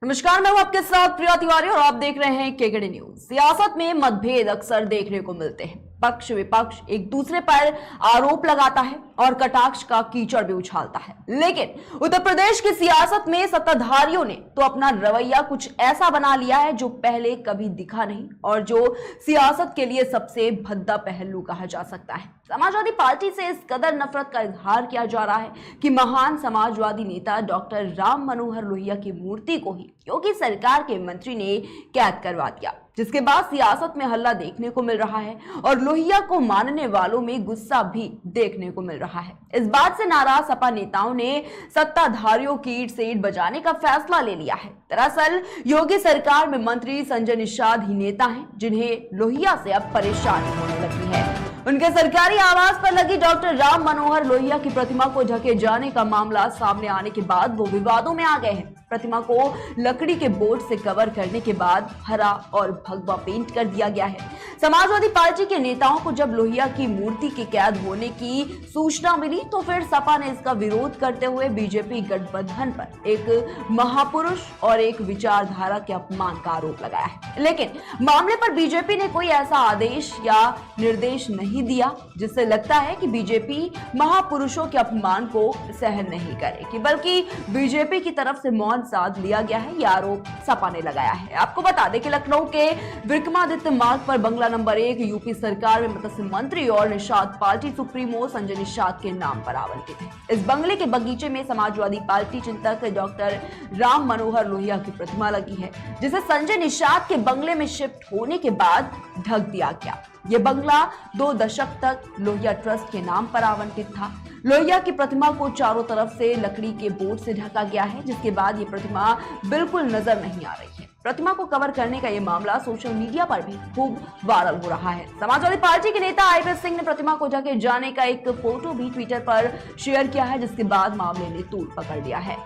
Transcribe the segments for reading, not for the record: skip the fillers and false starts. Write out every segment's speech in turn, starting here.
नमस्कार, मैं हूं आपके साथ प्रिया तिवारी और आप देख रहे हैं केकेडी न्यूज। सियासत में मतभेद अक्सर देखने को मिलते हैं। पक्ष विपक्ष एक दूसरे पर आरोप लगाता है और कटाक्ष का कीचड़ भी उछालता है, लेकिन उत्तर प्रदेश की सियासत में सत्ताधारियों ने तो अपना रवैया कुछ ऐसा बना लिया है जो पहले कभी दिखा नहीं और जो सियासत के लिए सबसे भद्दा पहलू कहा जा सकता है। समाजवादी पार्टी से इस कदर नफरत का इजहार किया जा रहा है कि महान समाजवादी नेता डॉक्टर राम मनोहर लोहिया की मूर्ति को ही योगी सरकार के मंत्री ने कैद करवा दिया, जिसके बाद सियासत में हल्ला देखने को मिल रहा है और लोहिया को मानने वालों में गुस्सा भी देखने को मिल रहा है। इस बात से नाराज सपा नेताओं ने सत्ताधारियों की ईंट से ईंट बजाने का फैसला ले लिया है। दरअसल योगी सरकार में मंत्री संजय निषाद ही नेता हैं जिन्हें लोहिया से अब परेशानी होने लगी है। उनके सरकारी आवास पर लगी डॉक्टर राम मनोहर लोहिया की प्रतिमा को ढके जाने का मामला सामने आने के बाद वो विवादों में आ गए हैं। प्रतिमा को लकड़ी के बोर्ड से कवर करने के बाद हरा और भगवा पेंट कर दिया गया है। समाजवादी पार्टी के नेताओं को जब लोहिया की मूर्ति के कैद होने की सूचना मिली तो फिर सपा ने इसका विरोध करते हुए बीजेपी गठबंधन पर एक महापुरुष और एक विचारधारा के अपमान का आरोप लगाया है। लेकिन मामले पर बीजेपी ने कोई ऐसा आदेश या निर्देश नहीं दिया जिससे लगता है कि बीजेपी महापुरुषों के अपमान को सहन नहीं करेगी, बल्कि बीजेपी की तरफ से मौन साध लिया गया है। यह आरोप सपा ने लगाया है। आपको बता दें कि लखनऊ के विक्रमादित्य मार्ग पर बंगला नंबर 1 यूपी सरकार में मत्स्य मंत्री और निषाद पार्टी सुप्रीमो संजय निषाद के नाम पर आवंटित है। इस बंगले के बगीचे में समाजवादी पार्टी चिंतक डॉक्टर राम मनोहर लोहिया की प्रतिमा लगी है, जिसे संजय निषाद के बंगले में शिफ्ट होने के बाद ढक दिया गया। यह बंगला 2 दशक तक लोहिया ट्रस्ट के नाम पर आवंटित था। लोहिया की प्रतिमा को चारों तरफ से लकड़ी के बोर्ड से ढका गया है, जिसके बाद ये प्रतिमा बिल्कुल नजर नहीं आ रही है। प्रतिमा को कवर करने का यह मामला सोशल मीडिया पर भी खूब वायरल हो रहा है। समाजवादी पार्टी के नेता आईपी सिंह ने प्रतिमा को ढके जाने का एक फोटो भी ट्विटर पर शेयर किया है, जिसके बाद मामले ने तूल पकड़ लिया है।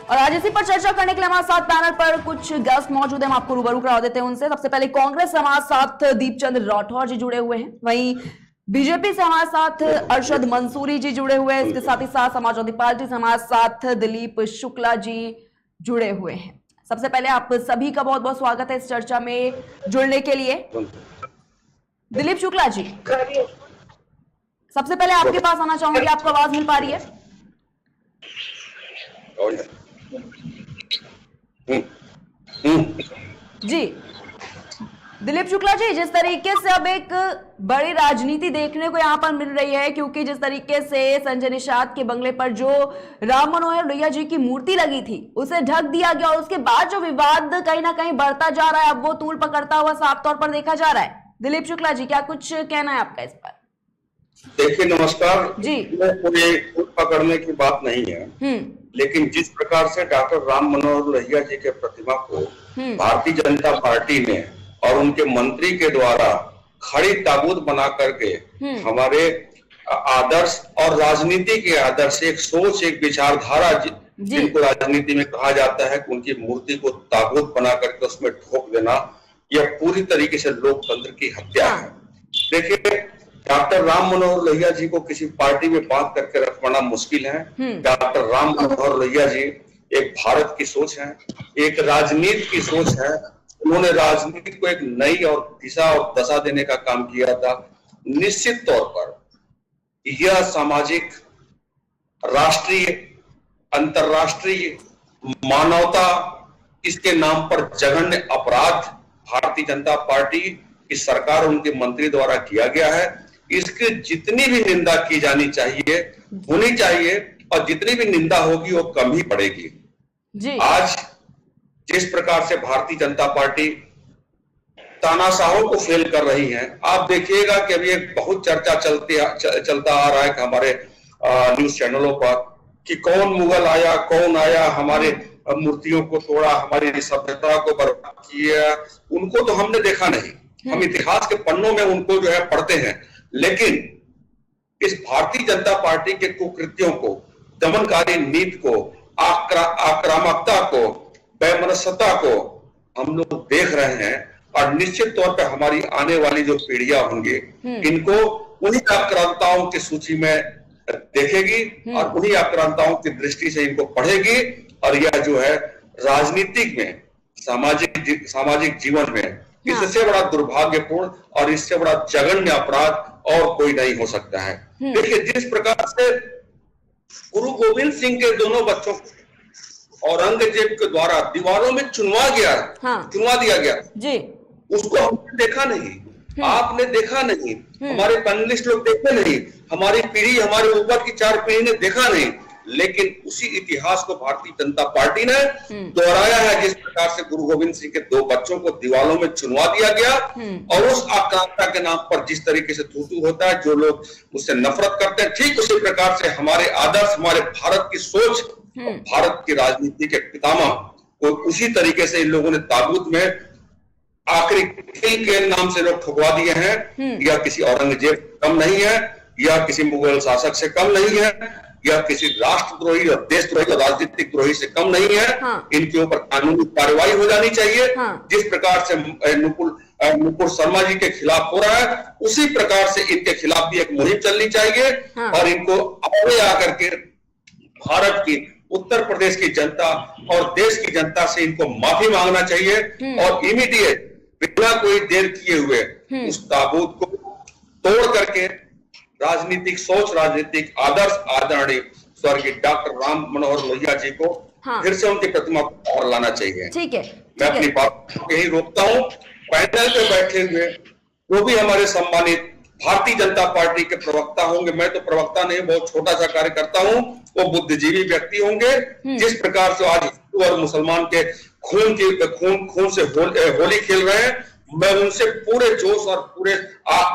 और आज इसी पर चर्चा करने के लिए हमारे साथ पैनल पर कुछ गेस्ट मौजूद हैं। हम आपको रूबरू करा देते हैं उनसे। सबसे पहले कांग्रेस से हमारे साथ दीपचंद राठौर जी जुड़े हुए हैं, वहीं बीजेपी से हमारे साथ अरशद मंसूरी जी जुड़े हुए हैं। इसके साथ ही साथ समाजवादी पार्टी से हमारे साथ दिलीप शुक्ला जी जुड़े हुए हैं। सबसे पहले आप सभी का बहुत बहुत स्वागत है इस चर्चा में जुड़ने के लिए। दिलीप शुक्ला जी, सबसे पहले आपके पास आना चाहूंगी, आपको आवाज मिल पा रही है? जी दिलीप शुक्ला जी, जिस तरीके से अब एक बड़ी राजनीति देखने को यहाँ पर मिल रही है, क्योंकि जिस तरीके से संजय निषाद के बंगले पर जो राम मनोहर लोहिया जी की मूर्ति लगी थी उसे ढक दिया गया और उसके बाद जो विवाद कहीं ना कहीं बढ़ता जा रहा है, अब वो तूल पकड़ता हुआ साफ तौर पर देखा जा रहा है। दिलीप शुक्ला जी, क्या कुछ कहना है आपका इस पर? देखिए, नमस्कार जी। कोई तूल पकड़ने की बात नहीं है, लेकिन जिस प्रकार से डॉक्टर राम मनोहर लोहिया जी के प्रतिमा को भारतीय जनता पार्टी ने और उनके मंत्री के द्वारा खड़ी ताबूत बना करके हमारे आदर्श और राजनीति के आदर्श, एक सोच, एक विचारधारा जिनको राजनीति में कहा जाता है कि उनकी मूर्ति को ताबूत बना करके उसमें ठोक देना, यह पूरी तरीके से लोकतंत्र की हत्या है। देखिए, डॉक्टर राम मनोहर लोहिया जी को किसी पार्टी में बांध करके रखवाना मुश्किल है। डॉक्टर राम मनोहर लोहिया जी एक भारत की सोच है, एक राजनीति की सोच है। उन्होंने राजनीति को एक नई और दिशा और दशा देने का काम किया था। निश्चित तौर पर यह सामाजिक, राष्ट्रीय, अंतरराष्ट्रीय मानवता, इसके नाम पर जघन्य अपराध भारतीय जनता पार्टी की सरकार, उनके मंत्री द्वारा किया गया है। इसकी जितनी भी निंदा की जानी चाहिए, होनी चाहिए, और जितनी भी निंदा होगी वो कम ही पड़ेगी जी। आज जिस प्रकार से भारतीय जनता पार्टी तानाशाहों को फेल कर रही है, आप देखिएगा कि अभी एक बहुत चर्चा चलता आ रहा है कि हमारे न्यूज चैनलों पर कि कौन मुगल आया, कौन आया, हमारे मूर्तियों को तोड़ा, हमारी सभ्यता को बर्बाद किया। उनको तो हमने देखा नहीं, हम इतिहास के पन्नों में उनको जो है पढ़ते हैं, लेकिन इस भारतीय जनता पार्टी के कुकृत्यों को, दमनकारी नीति को, आक्रामकता को, बेमनस्यता को हम लोग देख रहे हैं। और निश्चित तौर पर हमारी आने वाली जो पीढ़ियां होंगी, इनको उन्हीं आक्रामकताओं की सूची में देखेगी और उन्हीं आक्रांताओं की दृष्टि से इनको पढ़ेगी, और यह जो है राजनीतिक में, सामाजिक जीवन में इससे बड़ा दुर्भाग्यपूर्ण और इससे बड़ा जघन्य अपराध और कोई नहीं हो सकता है। देखिए, जिस प्रकार से गुरु गोविंद सिंह के दोनों बच्चों को औरंगजेब के द्वारा दीवारों में चुनवा दिया गया जी, उसको हमने देखा नहीं, आपने देखा नहीं, हमारे पैनलिस्ट लोग देखे नहीं, हमारी पीढ़ी, हमारे ऊपर की 4 पीढ़ी ने देखा नहीं, लेकिन उसी इतिहास को भारतीय जनता पार्टी ने दोहराया है। जिस प्रकार से गुरु गोविंद सिंह के 2 बच्चों को दीवारों में चुनवा दिया गया और उस आक्रांता के नाम पर जिस तरीके से थू होता है, जो लोग उससे नफरत करते हैं, ठीक उसी प्रकार से हमारे आदर्श, हमारे भारत की सोच, भारत की राजनीति के पितामह को उसी तरीके से इन लोगों ने ताबूत में आखिरी किल के नाम से लोग ठुकवा दिए हैं। यह किसी औरंगजेब कम नहीं है, यह किसी मुगल शासक से कम नहीं है, यह किसी राष्ट्रद्रोही और देशद्रोही और राजनीतिक द्रोही से कम नहीं है। इनके ऊपर कानूनी कार्रवाई हो जानी चाहिए। जिस प्रकार से नुपुर शर्मा जी के खिलाफ हो रहा है, उसी प्रकार से इनके खिलाफ भी एक मुहिम चलनी चाहिए और इनको आगे आकर के भारत की, उत्तर प्रदेश की जनता और देश की जनता से इनको माफी मांगना चाहिए और इमीडिएट, बिना कोई देर किए हुए उस ताबूत को तोड़ करके राजनीतिक सोच, राजनीतिक आदर्श आदरणीय स्वर्गीय डॉक्टर राम मनोहर लोहिया जी को फिर से उनकी प्रतिमा को और लाना चाहिए। ठीक है, मैं अपनी बात यही रोकता हूँ। पैनल पे बैठे हुए वो भी हमारे सम्मानित भारतीय जनता पार्टी के प्रवक्ता होंगे, मैं तो प्रवक्ता नहीं, बहुत छोटा सा कार्य करता हूँ, वो बुद्धिजीवी व्यक्ति होंगे। जिस प्रकार से आज हिंदू और मुसलमान के खून से होली खेल रहे हैं, मैं उनसे पूरे जोश और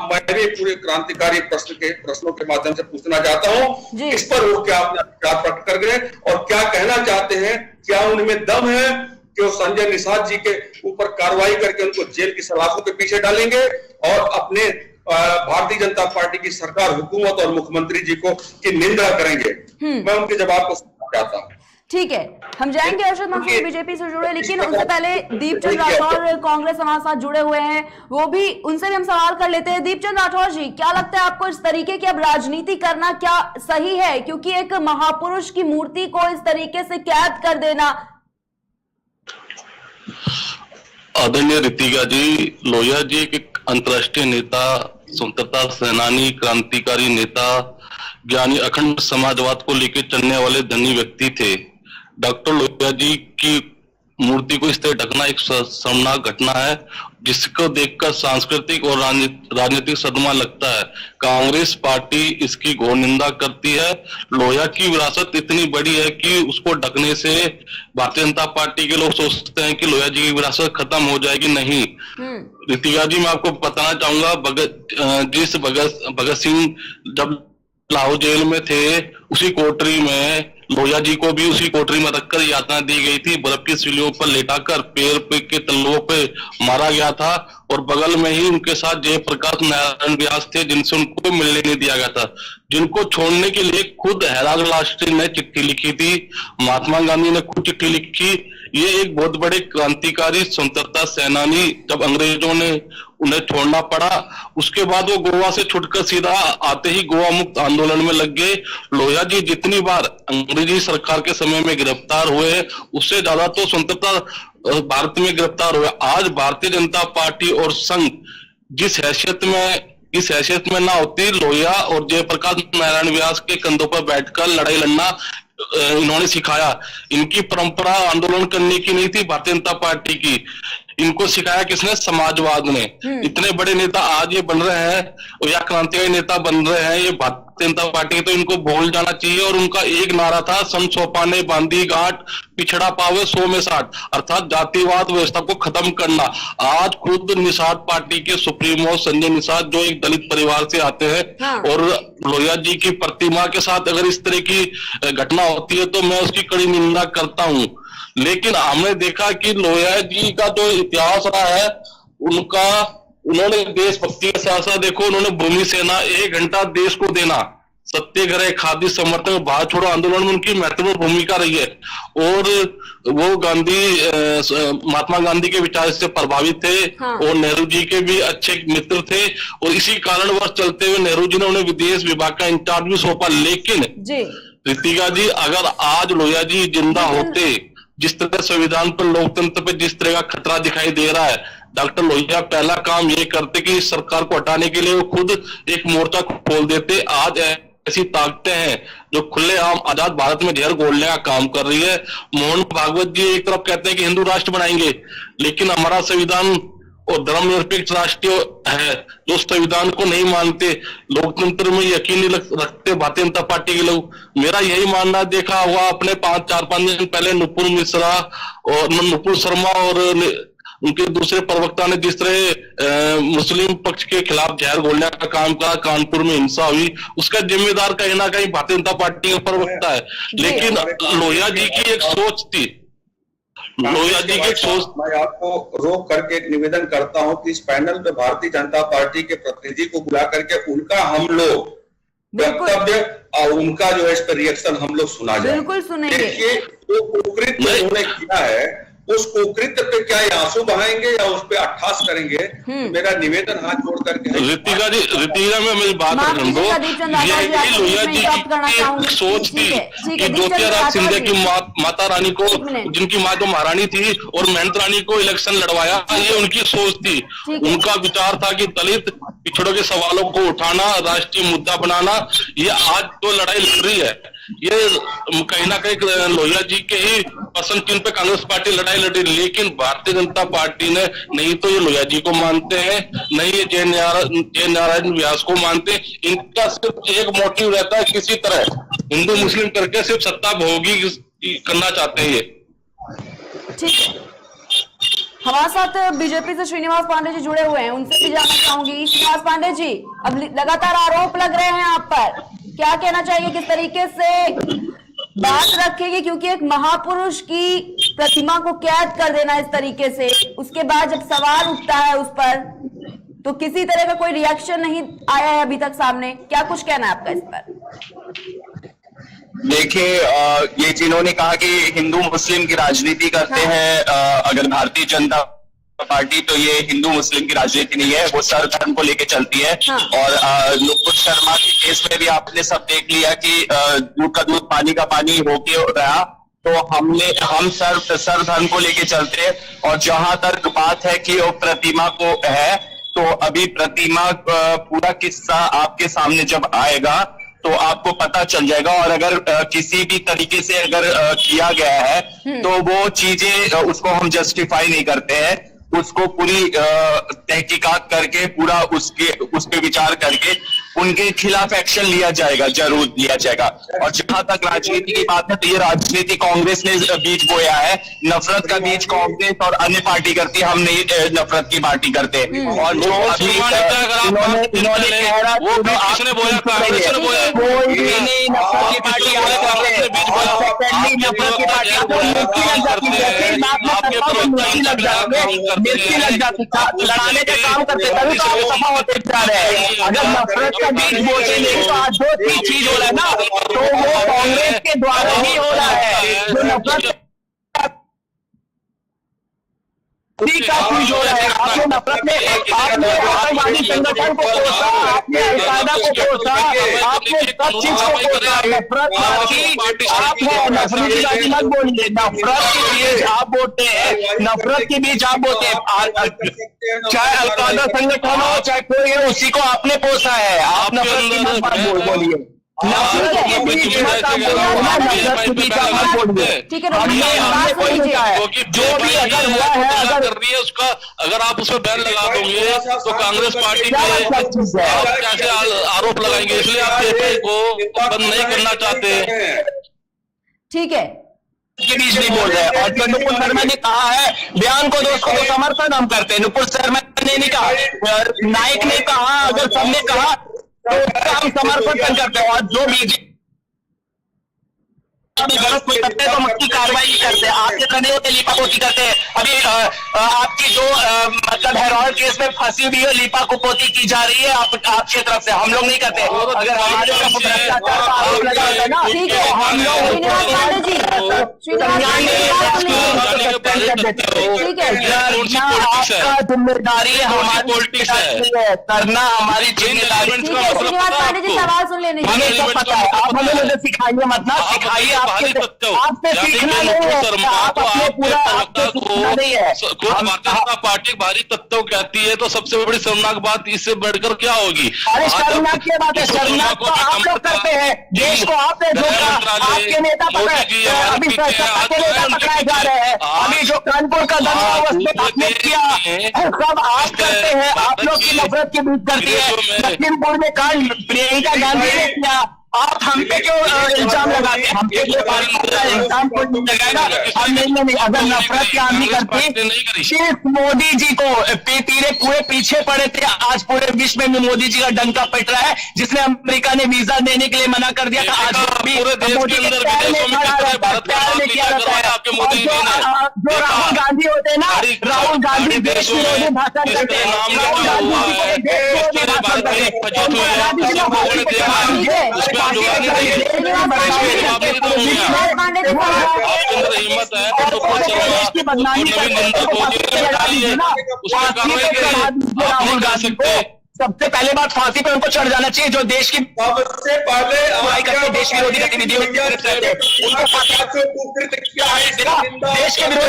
मैं भी पूरे क्रांतिकारी प्रश्नों के माध्यम से पूछना चाहता हूं, इस पर वो क्या अपना विचार प्रकट कर गए और क्या कहना चाहते हैं। क्या उनमें दम है कि वो संजय निषाद जी के ऊपर कार्रवाई करके उनको जेल की सलाखों के पीछे डालेंगे और अपने भारतीय जनता पार्टी की सरकार, हुकूमत और मुख्यमंत्री जी को की निंदा करेंगे। मैं उनके जवाब को सुनना चाहता हूँ। ठीक है, हम जाएंगे अर्शद मंसूर बीजेपी से जुड़े, लेकिन उससे पहले दीपचंद राठौर कांग्रेस हमारे साथ जुड़े हुए हैं, वो भी, उनसे भी हम सवाल कर लेते हैं। दीपचंद राठौर जी, क्या लगता है आपको, इस तरीके की अब राजनीति करना क्या सही है? क्योंकि एक महापुरुष की मूर्ति को इस तरीके से कैद कर देना। आदरणीय रितिका जी, लोहिया जी एक अंतर्राष्ट्रीय नेता, स्वतंत्रता सेनानी, क्रांतिकारी नेता, ज्ञानी, अखंड समाजवाद को लेकर चलने वाले धनी व्यक्ति थे। डॉक्टर लोहिया जी की मूर्ति को इस तरह ढकना एक शर्मनाक घटना है, जिसको देखकर सांस्कृतिक और राजनीतिक सदमा लगता है। कांग्रेस पार्टी इसकी घोर निंदा करती है। लोहिया की विरासत इतनी बड़ी है कि उसको ढकने से भारतीय जनता पार्टी के लोग सोचते हैं कि लोहिया जी की विरासत खत्म हो जाएगी। नहीं, रितिका जी, मैं आपको बताना चाहूंगा, भगत सिंह जब लाहौर जेल में थे, उसी कोठरी में लोहिया जी को भी उसी कोठरी में रखकर यातना दी गई थी। बर्फ की सीढ़ियों पर लेटाकर पैर के तलवों पे मारा गया था और बगल में ही उनके साथ जयप्रकाश नारायण व्यास थे, जिनसे उनको मिलने नहीं दिया गया था, जिनको छोड़ने के लिए खुद हैराग लास्ट्री ने चिट्ठी लिखी थी, महात्मा गांधी ने खुद चिट्ठी लिखी। ये एक बहुत बड़े क्रांतिकारी, स्वतंत्रता सेनानी, जब अंग्रेजों ने उन्हें छोड़ना पड़ा, उसके बाद वो गोवा से छुटकर सीधा आते ही गोवा मुक्त आंदोलन में लग गए। लोहिया जी जितनी बार अंग्रेजी सरकार के समय में गिरफ्तार हुए, उससे ज्यादा तो स्वतंत्रता भारत में गिरफ्तार हुए। आज भारतीय जनता पार्टी और संघ जिस हैसियत में ना होती, लोहिया और जयप्रकाश नारायण व्यास के कंधों पर बैठकर लड़ाई लड़ना इन्होंने सिखाया। इनकी परंपरा आंदोलन करने की नहीं थी भारतीय जनता पार्टी की, इनको सिखाया किसने? समाजवाद ने। इतने बड़े नेता आज ये बन रहे हैं या क्रांतिकारी नेता बन रहे हैं, ये भारतीय जनता पार्टी, तो इनको भूल जाना चाहिए। और उनका एक नारा था, सम सोपाने बांधी गांठ, पिछड़ा पावे 100 में 60, अर्थात जातिवाद व्यवस्था को खत्म करना। आज खुद निषाद पार्टी के सुप्रीमो संजय निषाद, जो एक दलित परिवार से आते हैं, और लोहिया जी की प्रतिमा के साथ अगर इस तरह की घटना होती है तो मैं उसकी कड़ी निंदा करता हूं। लेकिन हमने देखा कि लोहिया जी का जो इतिहास रहा है, उन्होंने देशभक्ति का साथ साथ, देखो, उन्होंने भूमि सेना, 1 घंटा देश को देना, सत्याग्रह, खादी समर्थन, भारत छोड़ो आंदोलन में उनकी महत्वपूर्ण भूमिका रही है और वो महात्मा गांधी के विचार से प्रभावित थे। हाँ। और नेहरू जी के भी अच्छे मित्र थे और इसी कारणवश चलते हुए नेहरू जी ने उन्हें विदेश विभाग का इंचार्ज भी सौंपा। लेकिन रितिका जी, अगर आज लोहिया जी जिंदा होते, जिस तरह संविधान पर, लोकतंत्र पर जिस तरह का खतरा दिखाई दे रहा है, डॉक्टर लोहिया पहला काम ये करते कि सरकार को हटाने के लिए वो खुद एक मोर्चा खोल देते। आज ऐसी ताकतें हैं जो खुलेआम आजाद भारत में जहर घोलने का काम कर रही है। मोहन भागवत जी एक तरफ कहते हैं कि हिंदू राष्ट्र बनाएंगे, लेकिन हमारा संविधान और धर्मनिरपेक्ष राष्ट्र है, जो संविधान को नहीं मानते, लोकतंत्र में यकीन नहीं रखते भारतीय जनता पार्टी के लोग। मेरा यही मानना, देखा हुआ अपने 4-5 दिन पहले नुपुर मिश्रा और नुपुर शर्मा और उनके दूसरे प्रवक्ता ने जिस तरह मुस्लिम पक्ष के खिलाफ जहर घोलने का काम करा, कानपुर में हिंसा हुई, उसका जिम्मेदार कहीं ना कहीं भारतीय जनता पार्टी का प्रवक्ता है। लेकिन लोहिया जी की एक सोच थी, लोहिया जी की एक सोच। मैं आपको रोक करके एक निवेदन करता हूं कि इस पैनल पे भारतीय जनता पार्टी के प्रतिनिधि को बुला करके उनका हम लोग वक्तव्य और उनका जो है इस पर रिएक्शन हम लोग सुना जाए। बिल्कुल सुनेंगे। देखिए, जो कुकृत्य उन्होंने किया है, उस कुकृत्य पे क्या आंसू बहाएंगे या उस पे अट्ठास करेंगे? तो मेरा निवेदन हाथ जोड़ करके रितिका में मेरी बात रखने दो। ये लोहिया जी की सोच थी कि ज्योतिराज सिंधिया की माता रानी को, जिनकी माँ तो महारानी थी, और महंत रानी को इलेक्शन लड़वाया, ये उनकी सोच थी। उनका विचार था कि दलित पिछड़ों के सवालों को उठाना, राष्ट्रीय मुद्दा बनाना। ये आज जो लड़ाई लड़ रही है, ये कहीं ना कहीं लोहिया जी के ही पसंद चिन्ह पे कांग्रेस पार्टी लड़ाई लड़ी। लेकिन भारतीय जनता पार्टी ने नहीं तो ये लोहिया जी को मानते हैं, नहीं ये जय नारायण व्यास को मानते हैं। इनका सिर्फ एक मोटिव रहता है, किसी तरह हिंदू मुस्लिम करके सिर्फ सत्ता भोगी करना चाहते हैं ये। ठीक है, हमारे साथ बीजेपी से श्रीनिवास पांडे जी जुड़े हुए हैं, उनसे भी जानना चाहूंगी। श्रीनिवास पांडे जी, अब लगातार आरोप लग रहे हैं आप पर, क्या कहना चाहिए, किस तरीके से बात रखेंगे? क्योंकि एक महापुरुष की प्रतिमा को कैद कर देना इस तरीके से, उसके बाद जब सवाल उठता है उस पर, तो किसी तरह का कोई रिएक्शन नहीं आया है अभी तक सामने। क्या कुछ कहना है आपका इस पर? देखिए, ये जिन्होंने कहा कि हिंदू मुस्लिम की राजनीति करते हैं, अगर भारतीय जनता पार्टी, तो ये हिंदू मुस्लिम की राजनीति नहीं है, वो सर्वधर्म को लेके चलती है। और नुपुर शर्मा के केस में भी आपने सब देख लिया कि दूध का दूध पानी का पानी होके रहा। तो हम सर्वधर्म को लेके चलते हैं। और जहां तक बात है कि वो प्रतिमा को है, तो अभी प्रतिमा पूरा किस्सा आपके सामने जब आएगा तो आपको पता चल जाएगा। और अगर किसी भी तरीके से अगर किया गया है, तो वो चीजें, उसको हम जस्टिफाई नहीं करते हैं, उसको पूरी तहकीकात करके, पूरा उस पे विचार करके उनके खिलाफ एक्शन लिया जाएगा, जरूर लिया जाएगा। और जहां तक राजनीति की बात है, तो ये राजनीति कांग्रेस ने बीज बोया है, नफरत का बीज कांग्रेस और अन्य पार्टी करती है, हम नहीं नफरत की पार्टी करते। और जो अभी इन्होंने कहा, वो किसने बोया? कांग्रेस ने बोया। कोई नहीं नफरत की पार्टी, नफरत की पार्टी मिर्ची लग जाती, लड़ाने का काम करते, तभी तो आप सफा होते जा रहे हैं। अगर नफरत का बीज बोते नहीं, तो आज जो चीज हो रहा है ना, तो वो कांग्रेस के द्वारा ही हो रहा है। जो नफरत का चीज हो रहा है, आपने नफरत में, आपने आतंकवादी संगठन को कोसा, आपने अलकायदा को कोसा, आपने सब चीज को कोसा। नफरत की आप है, नफरत की बात मत बोलिए। नफरत के बीज आप बोते हैं, नफरत के बीज आप बोते हैं। चाहे अलकायदा संगठन हो, चाहे कोई हो, उसी को आपने पोसा है। आप नफरत की बात बोलिए, नफरत के बीच मत आप बोलिए, नफरत के बीच आप मत बोलिए। ठीक है, हमने कोई नहीं कहा है, जो भी अगर हुआ है, अगर कर रही है उसका, अगर आप उसमें बैन लगा दोगे तो कांग्रेस पार्टी पे आप कैसे आरोप लगाएंगे? इसलिए आप पेपर को बंद नहीं करना चाहते। ठीक है, के बीच नहीं बोल रहे हैं। और जो नुपुर शर्मा ने कहा है बयान को, दोस्तों को समर्थन हम करते हैं। नुपुर शर्मा ने नहीं कहा, नाइक ने कहा, अगर सबने कहा तो उसका हम समर्थन करते हैं। और जो बीजेपी अभी गलत कोई करते हैं तो उसकी कार्रवाई नहीं करते। आपके करने होते लीपापोती करते हैं। अभी आपकी जो मतलब हेरोइन केस में फंसी हुई है लीपापोती की जा रही है आपकी तरफ से, हम लोग नहीं करते। अगर हमारे तरफ भ्रष्टाचार का आरोप लगा होता है ना, ठीक है, हम लोग आपका जिम्मेदारी है, हमारी पॉलिटिक्स है करना, हमारी जिम्मेदारी। श्रीनिवास पांडे जी सवाल सुन लेने हमें सब पता है, आप हमें मुझे सिखाइए मत ना, सिखाइए आपसे सीखना नहीं है, आप अपने पूरा सीखना नहीं है। भारतीय जनता पार्टी भारी तत्व कहती है तो सबसे बड़ी शर्मनाक बात इससे बढ़कर क्या होगी? अरे शर्मनाक की बात है, शर्मनाक तो आप लोग करते हैं, देश को आपने धोखा, आपके नेता अभी सत्ता के नेता पकड़ाए जा रहे हैं। अभी जो कानपुर का दंगा उसमें आपने किया, सब आप करते हैं, आप लोग की नफरत की बीच करती है। लखीमपुर में कांड प्रियंका गांधी ने किया, आप हम पे क्यों इल्जाम लगाते हैं? हम पे क्यों इल्जाम कोई नहीं लगाएगा? हम नहीं, अगर नफरत की आंधी करती सिर्फ मोदी जी को पूरे पीछे पड़े थे। आज पूरे विश्व में मोदी जी का डंका पिट रहा है, जिसने अमेरिका ने वीजा देने के लिए मना कर दिया था। आज पूरे देश के अंदर विदेशों में किया जाता है। जो राहुल गांधी होते हैं ना, राहुल गांधी देश विरोधी भाषण करते हैं, राहुल गांधी जी को देश विरोधी भाषण करते हैं। हिम्मत है राहुल गांधी को सबसे पहले बात फांसी पे उनको चढ़ जाना चाहिए, जो देश की सबसे पहले करते देश विरोधी गतिविधियों उनको देश के विरोध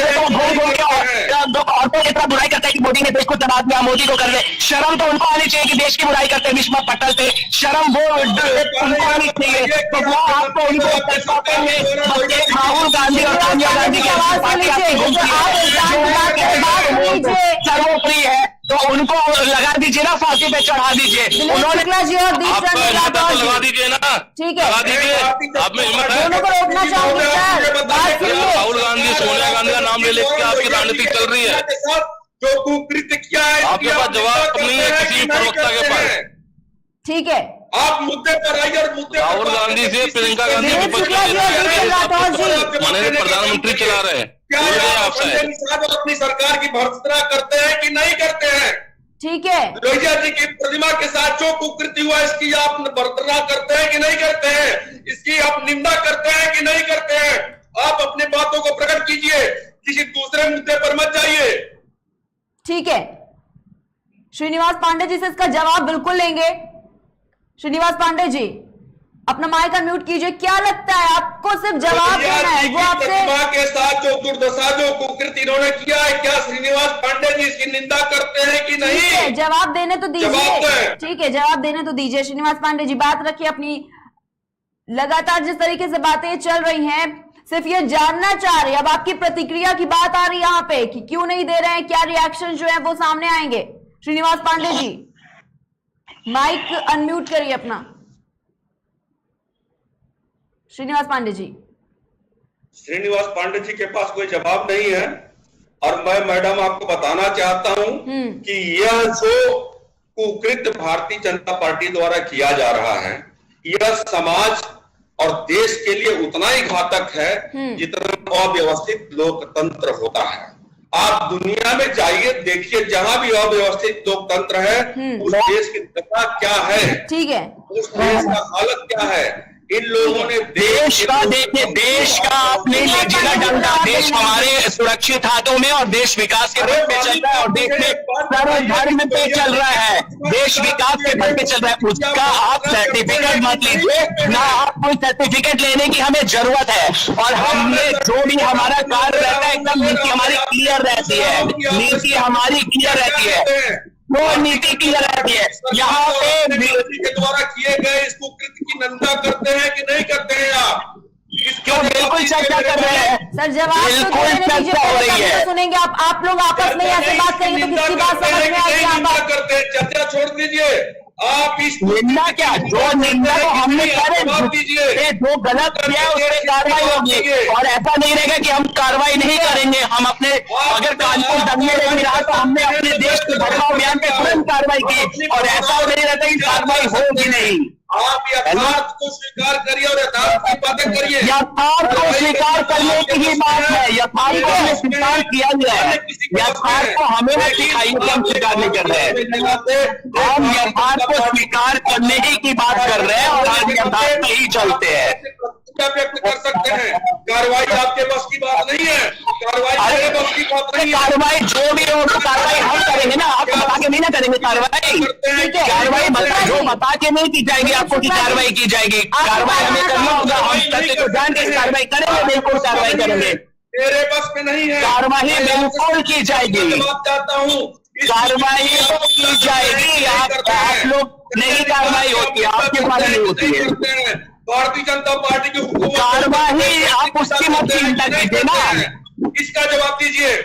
औरतों की तरह बुराई करता है कि मोदी ने देश को चढ़ा दिया, मोदी को कर रहे। शर्म तो उनको आनी चाहिए कि देश की बुराई करते विश्व पटल थे, शर्म वो उनको आनी चाहिए। तो वो आपको उनको राहुल गांधी और सोनिया गांधी की सर्वोपरि है, तो उनको लगा दीजिए ना, फांसी पे चढ़ा दीजिए। उन्होंने लगा दीजिए ना, ठीक है, लगा दीजिए। आप में हिम्मत है? दोनों को रोकना चाहूंगी सर। राहुल गांधी सोनिया गांधी का नाम ले लेकर आपकी राजनीति चल रही है, जो कुकृत्य किया है आपके पास जवाब नहीं है किसी प्रवक्ता के पास। ठीक है, आप मुद्दे पर आइए और मुद्दे राहुल गांधी से प्रियंका गांधी माननीय प्रधानमंत्री चला रहे हैं, अपनी सरकार की भर्त्सना करते हैं कि नहीं करते हैं? ठीक है, लोहिया जी की प्रतिमा के साथ जो कुकृत्य हुआ इसकी आप भर्त्सना करते हैं कि नहीं करते हैं? इसकी आप निंदा करते हैं कि नहीं करते हैं? आप अपनी बातों को प्रकट कीजिए, किसी दूसरे मुद्दे पर मत जाइए। ठीक है, श्रीनिवास पांडे जी से इसका जवाब बिल्कुल लेंगे। श्रीनिवास पांडे जी अपना माइक अनम्यूट कीजिए। क्या लगता है आपको सिर्फ जवाब देना है? वो आपसे प्रतिमा के साथ जो दुर्दशा जो कुकृत्य इन्होंने किया है, क्या श्रीनिवास पांडे जी इसकी निंदा करते हैं कि नहीं? जवाब देने तो दीजिए। ठीक है, जवाब देने तो दीजिए। श्रीनिवास पांडे जी बात रखिए अपनी। लगातार जिस तरीके से बातें चल रही हैं, सिर्फ ये जानना चाह रही है, अब आपकी प्रतिक्रिया की बात आ रही है यहाँ पे कि क्यों नहीं दे रहे हैं, क्या रिएक्शन जो है वो सामने आएंगे। श्रीनिवास पांडे जी माइक अनम्यूट करिए अपना। श्रीनिवास पांडे जी। श्रीनिवास पांडे जी के पास कोई जवाब नहीं है, और मैं मैडम आपको बताना चाहता हूं कि यह जो कुकृत्य भारतीय जनता पार्टी द्वारा किया जा रहा है, यह समाज और देश के लिए उतना ही घातक है जितना अव्यवस्थित लोकतंत्र होता है। आप दुनिया में जाइए, देखिए, जहां भी अव्यवस्थित लोकतंत्र है उस देश की दशा क्या है, ठीक है, उस देश का हालत क्या है। इन लोगों ने देश का देखिए, देश का आपने लीजिएगा डंडा, देश हमारे सुरक्षित हाथों में और देश विकास के पथ पे चल रहा है और देश में सर्वधर्म पे चल रहा है, देश विकास के पथ पे चल रहा है। उसका आप सर्टिफिकेट मत लीजिए ना, आप कोई सर्टिफिकेट लेने की हमें जरूरत है। और हमने जो भी हमारा कार्य रहता है एकदम नीति हमारी क्लियर रहती है, नीति हमारी क्लियर रहती है, वो नीति क्लियर रहती है। यहाँ पे के द्वारा किए गए इस कुकृत्य की निंदा करते हैं कि नहीं करते हैं? आप क्यों? बिल्कुल चर्चा कर रहे हैं सर, जवाब बिल्कुल चर्चा हो रही है। सुनेंगे आप लोग आपस में ऐसे बात करेंगे तो किसकी बात समझ में आएगी? आप करते हैं, चर्चा छोड़ दीजिए। आप इस निंदा क्या, जो निंदा को हमने करे जो गलत किया उस पर कार्रवाई होगी, और ऐसा नहीं रहेगा कि हम कार्रवाई नहीं करेंगे। हम अपने अगर कानपुर दंगे नहीं रहा तो हमने अपने देश कि भड़काऊ बयान पे तुरंत कार्रवाई की, और ऐसा नहीं रहता कि कार्रवाई होगी नहीं। आप यथार्थ को स्वीकार करिए और यथार्थ की बातें करिए। यथार्थ को स्वीकार करने की ही बात है, यथार्थ को हमें स्वीकार किया गया है, यथार्थ को हमें नहीं सिखाइए कि हम स्वीकार नहीं कर रहे हैं। हम यथार्थ को स्वीकार करने ही की बात कर रहे हैं और आज यथार्थ पे ही चलते हैं। व्यक्त कर सकते हैं, कार्रवाई आपके बस की बात नहीं है, कार्रवाई मेरे बस की बात नहीं है। कार्रवाई जो भी हो तो कार्रवाई हम करेंगे ना, आपको बता के नहीं ना करेंगे कार्रवाई। कार्रवाई जो बता के नहीं की जाएगी आपको कि कार्रवाई की जाएगी, कार्रवाई हमें करना होगा। हम सत्य को जान के कार्रवाई करेंगे, बिल्कुल कार्रवाई करेंगे। मेरे बस में नहीं है, कार्रवाई बिल्कुल की जाएगी, जवाब चाहता हूँ, कार्रवाई की जाएगी। आप लोग नहीं कार्रवाई होती है, आपके द्वारा नहीं होती है भारतीय जनता पार्टी की हुकूमत। कार्रवाई आप उसकी मत चिंता कीजिए ना, इसका जवाब दीजिए।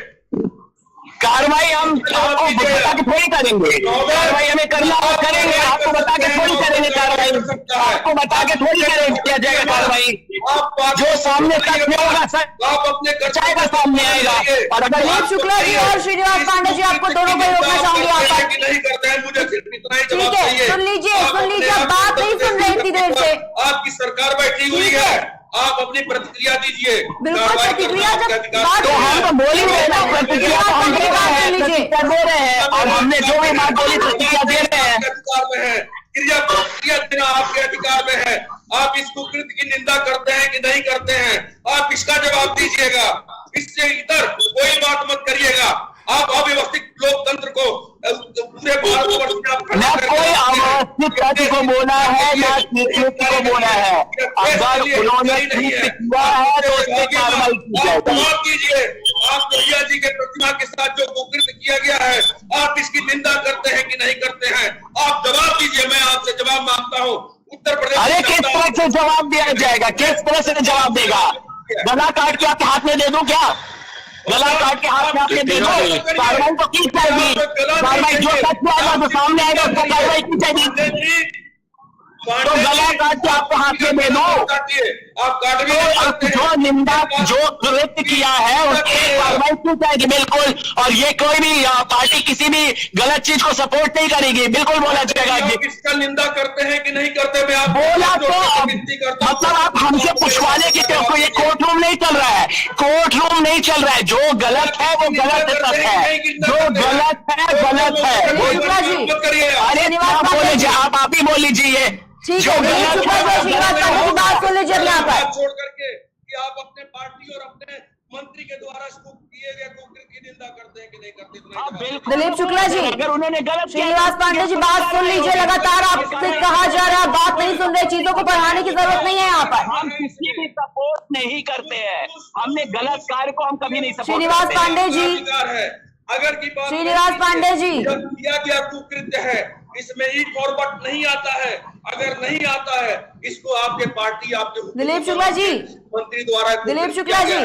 कार्रवाई हम आपको बता के थोड़ी करेंगे, कार्रवाई हमें करना हो करेंगे, आपको बता के थोड़ी करेंगे कार्रवाई, आपको बता के थोड़ी करेंगे किया जाएगा कार्रवाई। जो सामने तक में होगा आप अपने सच्चाई का सामने आएगा। और अगर दिलीप शुक्ला जी और श्रीनिवास पांडे जी, आपको दोनों को रोकना चाहूंगी यहाँ पर। नहीं करते हैं, मुझे सिर्फ इतना ही जवाब ठीक है, चाहिए। सुन लीजिए, आप बात नहीं सुन रहे इतनी देर से। आपकी सरकार बैठी हुई है, आप अपनी प्रतिक्रिया दीजिए। बिल्कुल प्रतिक्रिया तो हम तो बोल ही रहे ना, प्रतिक्रिया तो हम दे रहे हैं और हमने जो भी बात बोली प्रतिक्रिया दे रहे हैं। अधिकार में है, प्रतिक्रिया देना आपके अधिकार में है। आप इस कुकृत्य की निंदा करते हैं कि नहीं करते हैं, आप इसका जवाब दीजिएगा। इससे इधर कोई बात मत करिएगा। आप अव्यवस्थित लोकतंत्र को पूरे भारतवर्ष में न कोई अव्यवस्थित तथ्य को बोला है, न कुकृत्य को बोला है। अगर उन्होंने कुकृत्य किया है तो उस पर कार्रवाई की जाएगी। जवाब दीजिए, आप लोहिया जी के प्रतिमा के साथ जो कुकृत्य किया गया है, आप इसकी निंदा करते हैं कि नहीं करते हैं? आप जवाब दीजिए, मैं आपसे जवाब मांगता हूँ। उत्तर प्रदेश, अरे किस तरह से जवाब दिया जाएगा, किस तरह से जवाब देगा? गला काट के आपके हाथ में दे दूं क्या? गला काट के हाथ में आपके दे दो, कार्रवाई तो की जाएगी। कार्रवाई जो सच आएगा तो सामने आएगा, उसको कार्रवाई की जाएगी। तो गला काट के आपको हाथ में दे दो। आप काट भी तो जो निंदा जो कृत्य किया है उसकी कार्रवाई की जाएगी बिल्कुल। और ये कोई भी पार्टी किसी भी गलत चीज को सपोर्ट नहीं करेगी, बिल्कुल बोला जाएगा। इसका निंदा करते हैं कि नहीं करते? मैं आप बोला तो मतलब आप हमसे पूछवाने की कोई ये कोर्ट रूम नहीं चल रहा है, कोर्ट रूम नहीं चल रहा है। जो गलत है वो गलत है, जो गलत है गलत है। अरे बोले आप ही बोल लीजिए। ठीक है, बात सुन लीजिए यहाँ पर। छोड़ करके कि आप अपने पार्टी और अपने मंत्री के द्वारा इसको किए गए कुकृत्य की निंदा करते हैं कि नहीं करते? दिलीप शुक्ला जी, अगर उन्होंने गलत, श्रीनिवास पांडे जी बात सुन लीजिए। लगातार आपसे कहा जा रहा है, बात नहीं सुन रहे, चीजों को बढ़ाने की जरूरत नहीं है यहाँ पर। हम किसी भी सपोर्ट नहीं करते हैं, हमने गलत कार्य को हम कभी नहीं सपोर्ट। श्रीनिवास पांडे जी, अगर की बात श्रीनिवास पांडे जी, किया गया कुकृत्य है, इसमें ई फॉरवर्ड नहीं आता है। अगर नहीं आता है, इसको आपके पार्टी आपके दिलीप शुक्ला जी, मंत्री द्वारा, दिलीप शुक्ला जी,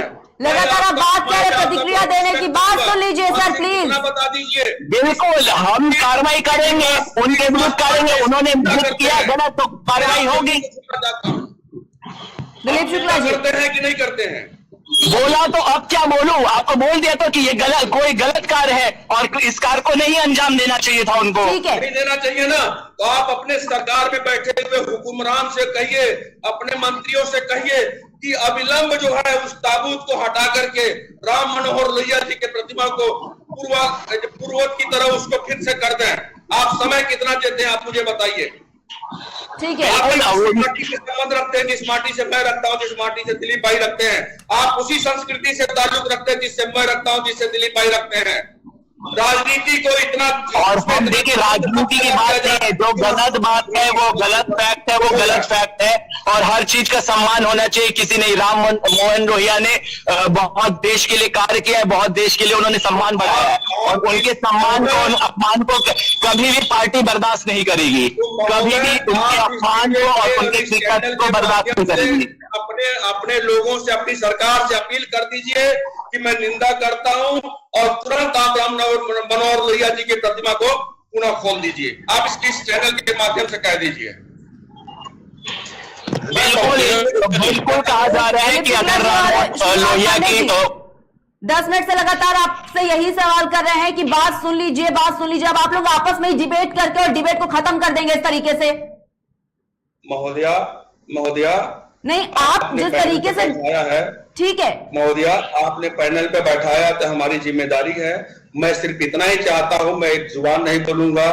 लगातार आप बात कर रहे, प्रतिक्रिया देने की बात सुन लीजिए सर प्लीज। बता दीजिए। बिल्कुल हम कार्रवाई करेंगे, उनके विरुद्ध करेंगे। उन्होंने विरुद्ध किया गलत तो कार्रवाई होगी। दिलीप शुक्ला जी, करते हैं कि नहीं करते हैं? बोला तो अब क्या बोलूं, आपको बोल दिया तो कि ये गलत, कोई गलत कार्य है और इस कार्य को नहीं अंजाम देना चाहिए था उनको। ठीक है, नहीं देना चाहिए ना, तो आप अपने सरकार में बैठे हुए हुक्मरान से कहिए, अपने मंत्रियों से कहिए कि अविलंब जो है उस ताबूत को हटा करके राम मनोहर लोहिया जी के प्रतिमा को पूर्ववत की तरह उसको फिर से कर दें। आप समय कितना देते हैं, आप मुझे बताइए। ठीक है, आप जिस माटी से संबंध रखते हैं, जिस माटी से मैं रखता हूँ, जिस माटी से दिलीप भाई रखते हैं, आप उसी संस्कृति से ताल्लुक रखते हैं जिससे मैं रखता हूँ, जिससे दिलीप भाई रखते हैं। राजनीति को इतना, और हम देखिए राजनीति की बात है, जो गलत बात है वो गलत फैक्ट है, वो गलत फैक्ट है और हर चीज का सम्मान होना चाहिए। किसी ने, राम मोहन लोहिया ने बहुत देश के लिए कार्य किया है, बहुत देश के लिए उन्होंने सम्मान बढ़ाया है और उनके सम्मान को, अपमान को कभी भी पार्टी बर्दाश्त नहीं करेगी, कभी भी उनके अपमान को और उनके शिकस्त को बर्दाश्त नहीं करेगी। अपने लोगों से, अपनी सरकार से अपील कर दीजिए कि मैं निंदा करता हूं और तुरंत आप राम मनोहर लोहिया जी की प्रतिमा को पुनः खोल दीजिए। आप इसकी चैनल के माध्यम से कह दीजिए। बिल्कुल कहा जा रहा है कि अगर राम लोहिया की 10 मिनट से लगातार आपसे यही सवाल कर रहे हैं कि बात सुन लीजिए, बात सुन लीजिए। अब आप लोग आपस में ही डिबेट करके और डिबेट को खत्म कर देंगे इस तरीके से। महोदया नहीं, आप जिस तरीके से है, ठीक है महोदया, आपने पैनल पे बैठाया तो हमारी जिम्मेदारी है। मैं सिर्फ इतना ही चाहता हूं, मैं एक जुबान नहीं बोलूंगा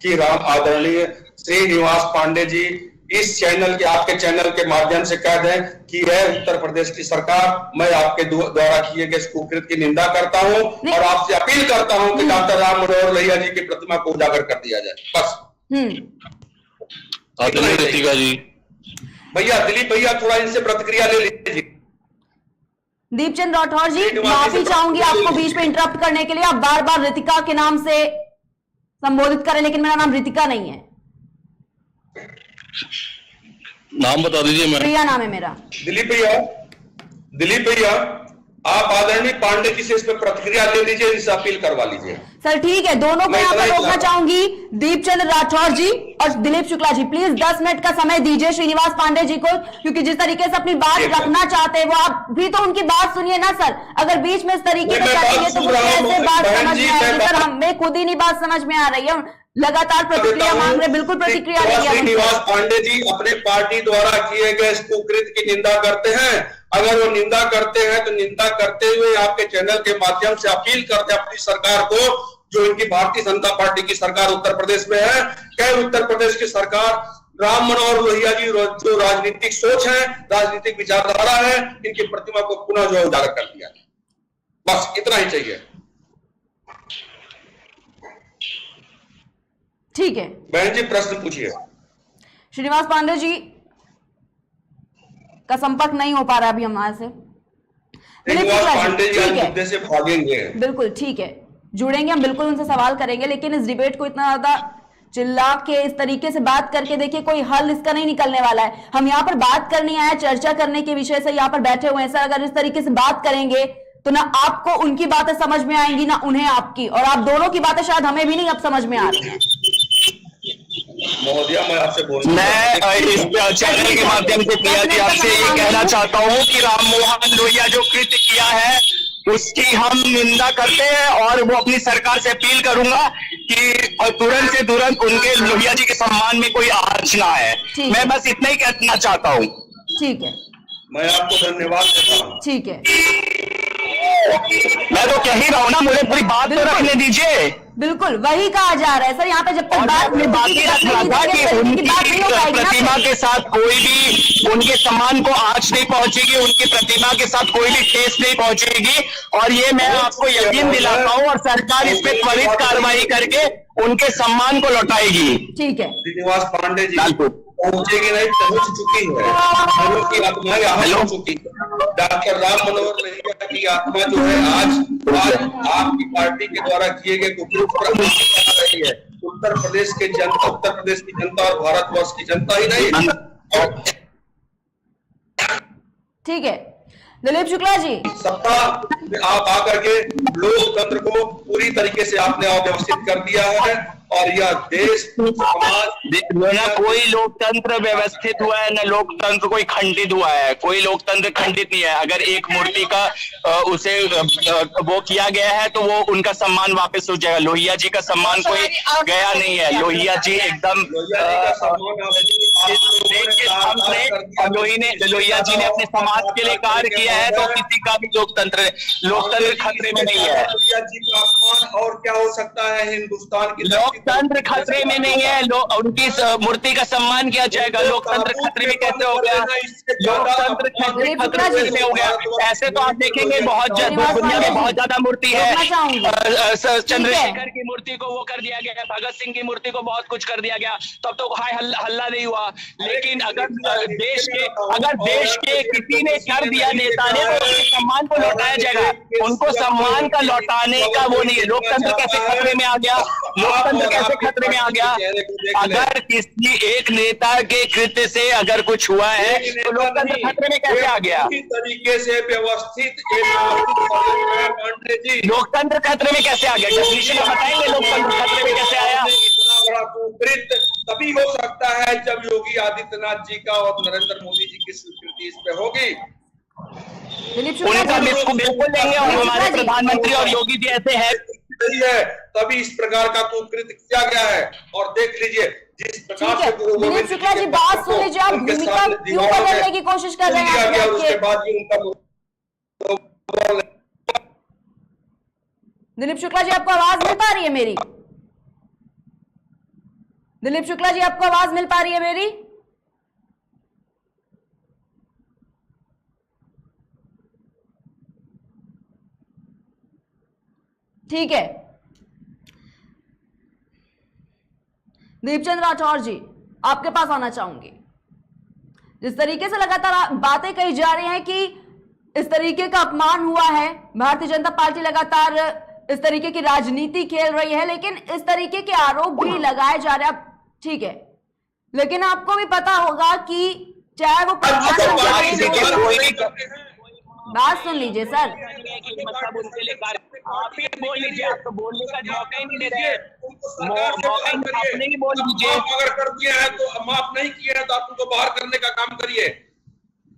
कि राम आदरणीय श्रीनिवास पांडे जी इस चैनल के, आपके चैनल के माध्यम से कह दें कि यह उत्तर प्रदेश की सरकार, मैं आपके द्वारा किए गए कुकृत्य की निंदा करता हूं और आपसे अपील करता हूं कि डॉक्टर राम मनोहर लोहिया जी की प्रतिमा को उजागर कर दिया जाए। बस। रितिका जी, भैया दिलीप भैया थोड़ा इनसे प्रतिक्रिया ले लीजिए। दीपचंद राठौर जी, माफी चाहूंगी आपको बीच में इंटरप्ट करने के लिए। आप बार बार रितिका के नाम से संबोधित करें, लेकिन मेरा नाम रितिका नहीं है। नाम बता दीजिए। प्रिया नाम है मेरा। दिलीप भैया आप आदरणीय पांडे जी से इस पर प्रतिक्रिया ले लीजिए, इनसे अपील करवा लीजिए। सर ठीक है, दोनों को यहाँ पर रोकना चाहूंगी, दीपचंद राठौर जी और दिलीप शुक्ला जी। प्लीज 10 मिनट का समय दीजिए श्रीनिवास पांडे जी को, क्योंकि जिस तरीके से अपनी बात रखना चाहते हैं वो आप भी तो उनकी बात सुनिए ना सर। अगर बीच में इस तरीके से करेंगे तो मुझे ऐसे बात समझ में आएगी सर। हमें खुद ही नहीं बात समझ में आ रही है, लगातार प्रतिक्रिया मांग रहे। बिल्कुल प्रतिक्रिया नहीं है। श्रीनिवास पांडे जी अपने पार्टी द्वारा किए गए इस कुकृत्य की निंदा करते हैं। अगर वो निंदा करते हैं तो निंदा करते हुए आपके चैनल के माध्यम से अपील करते हैं अपनी सरकार को, जो इनकी भारतीय जनता पार्टी की सरकार उत्तर प्रदेश में है, क्या उत्तर प्रदेश की सरकार राम मनोहर लोहिया जी जो राजनीतिक सोच है, राजनीतिक विचारधारा है, इनकी प्रतिमा को पुनः जो उजागर कर दिया। बस इतना ही चाहिए। ठीक है बहन जी, प्रश्न पूछिए। श्रीनिवास पांडे जी का संपर्क नहीं हो पा रहा अभी हमारे से। पांडे जी मुद्दे से भागेंगे। बिल्कुल ठीक है, जुड़ेंगे हम, बिल्कुल उनसे सवाल करेंगे। लेकिन इस डिबेट को इतना ज्यादा चिल्ला के इस तरीके से बात करके देखिए, कोई हल इसका नहीं निकलने वाला है। हम यहाँ पर बात करने आए, चर्चा करने के विषय से यहाँ पर बैठे हुए हैं सर। अगर इस तरीके से बात करेंगे तो ना आपको उनकी बातें समझ में आएंगी, ना उन्हें आपकी, और आप दोनों की बातें शायद हमें भी नहीं अब समझ में आ रही है। महोदया मैं आपसे मैं इस चैनल के माध्यम से प्रिया जी आपसे ये कहना चाहता हूँ कि राम मनोहर लोहिया जो कृत्य किया है उसकी हम निंदा करते हैं और वो अपनी सरकार से अपील करूंगा कि तुरंत से तुरंत उनके लोहिया जी के सम्मान में कोई आंच ना है। मैं बस इतना ही कहना चाहता हूँ। ठीक है, मैं आपको धन्यवाद देता हूँ। ठीक है, मैं तो कह ही रहा हूँ ना, मुझे पूरी बात तो रखने दीजिए। बिल्कुल वही कहा जा रहा है सर। यहाँ पे जब तक बात प्रतिमा के साथ कोई भी उनके सम्मान को आंच नहीं पहुंचेगी, उनकी प्रतिमा के साथ कोई भी ठेस नहीं पहुंचेगी, और ये मैं आपको यकीन दिलाता हूँ। और सरकार इस पे त्वरित कार्रवाई करके उनके सम्मान को लौटाएगी। ठीक है, श्रीनिवास पांडे जी पहुंचेगी नहीं, पहुंच चुकी है। की आत्मा यहाँ पहुंच चुकी है। डॉक्टर राम मनोहर लोहिया की आत्मा जो है आज आपकी पार्टी के द्वारा किए गए कुकृत्य पर रही है। उत्तर प्रदेश की जनता और भारतवर्ष की जनता ही नहीं। ठीक है दिलीप शुक्ला जी, सत्ता आप आकर के लोकतंत्र को पूरी तरीके से आपने अव्यवस्थित कर दिया है, और यह देश समाज न कोई लोकतंत्र व्यवस्थित हुआ है, न लोकतंत्र कोई खंडित हुआ है। कोई लोकतंत्र खंडित नहीं है। अगर एक मूर्ति का उसे वो किया गया है तो वो उनका सम्मान वापस हो जाएगा। लोहिया जी का सम्मान कोई गया नहीं है। लोहिया जी एकदम लोहिया जी ने अपने समाज के लिए कार्य किया है, तो किसी का भी लोकतंत्र खतरे में नहीं है। लोहिया जी का अपमान और क्या हो सकता है हिंदुस्तान की? लोकतंत्र खतरे में नहीं है। उनकी मूर्ति का सम्मान किया जाएगा। लोकतंत्र खतरे में कैसे हो गया? लोकतंत्र खतरे में हो गया। ऐसे तो आप देखेंगे दुनिया में बहुत ज्यादा मूर्ति है। चंद्रशेखर की मूर्ति को वो कर दिया गया, भगत सिंह की मूर्ति को बहुत कुछ कर दिया गया, तब तो हाय हल्ला नहीं हुआ। लेकिन अगर देश के किसी ने कर दिया नेता ने, तो उसके सम्मान को लौटाया जाएगा। उनको सम्मान का लौटाने का वो नहीं है। लोकतंत्र कैसे खतरे में आ गया? लोकतंत्र कैसे खतरे में आ गया? अगर किसी एक नेता के कृत्य से अगर कुछ हुआ है तो लोकतंत्र खतरे में कैसे आ गया? तरीके से व्यवस्थित लोकतंत्र खतरे में कैसे आ गया? डेफिनेशन बताएंगे लोकतंत्र खतरे में कैसे आया? बड़ा कुकृत्य तभी हो सकता है जब योगी आदित्यनाथ जी का और नरेंद्र मोदी जी की स्वीकृति इस पे होगी। दिलीप शुक्ला उनका जी, इसको बिल्कुल लेंगे और हमारे प्रधानमंत्री और योगी जी ऐसे हैं नहीं है, तभी इस प्रकार का कुकृत्य किया गया है। और देख लीजिए जिस प्रकार से गुरु दिलीप गोविंद शुक्ला जी, के बात भक्तों सुन को लीजिए, आप उनके भूमिका सामने क्यों दीवारों बदलने में की कोशिश कर रहे हैं दिया अपने गया, आप उसके के? बाद भी उनका दिलीप शुक्ला जी, आपको आवाज मिल पा रही है मेरी? दिलीप शुक्ला जी, आपको आवाज मिल पा रही है मेरी? ठीक है, दीपचंद राठौर जी, आपके पास आना चाहूंगी। जिस तरीके से लगातार बातें कही जा रही हैं कि इस तरीके का अपमान हुआ है, भारतीय जनता पार्टी लगातार इस तरीके की राजनीति खेल रही है, लेकिन इस तरीके के आरोप भी लगाए जा रहे हैं। ठीक है, लेकिन आपको भी पता होगा कि चाहे वो बात सुन लीजिए सर, मतलब उनके लिए आप ही बोल लीजिए, आप तो बोलने का मौका ही नहीं दे रहे। आपने ही बोल दीजिए। अगर कर दिया है तो माफ नहीं किया है तो आप उनको बाहर करने का काम करिए।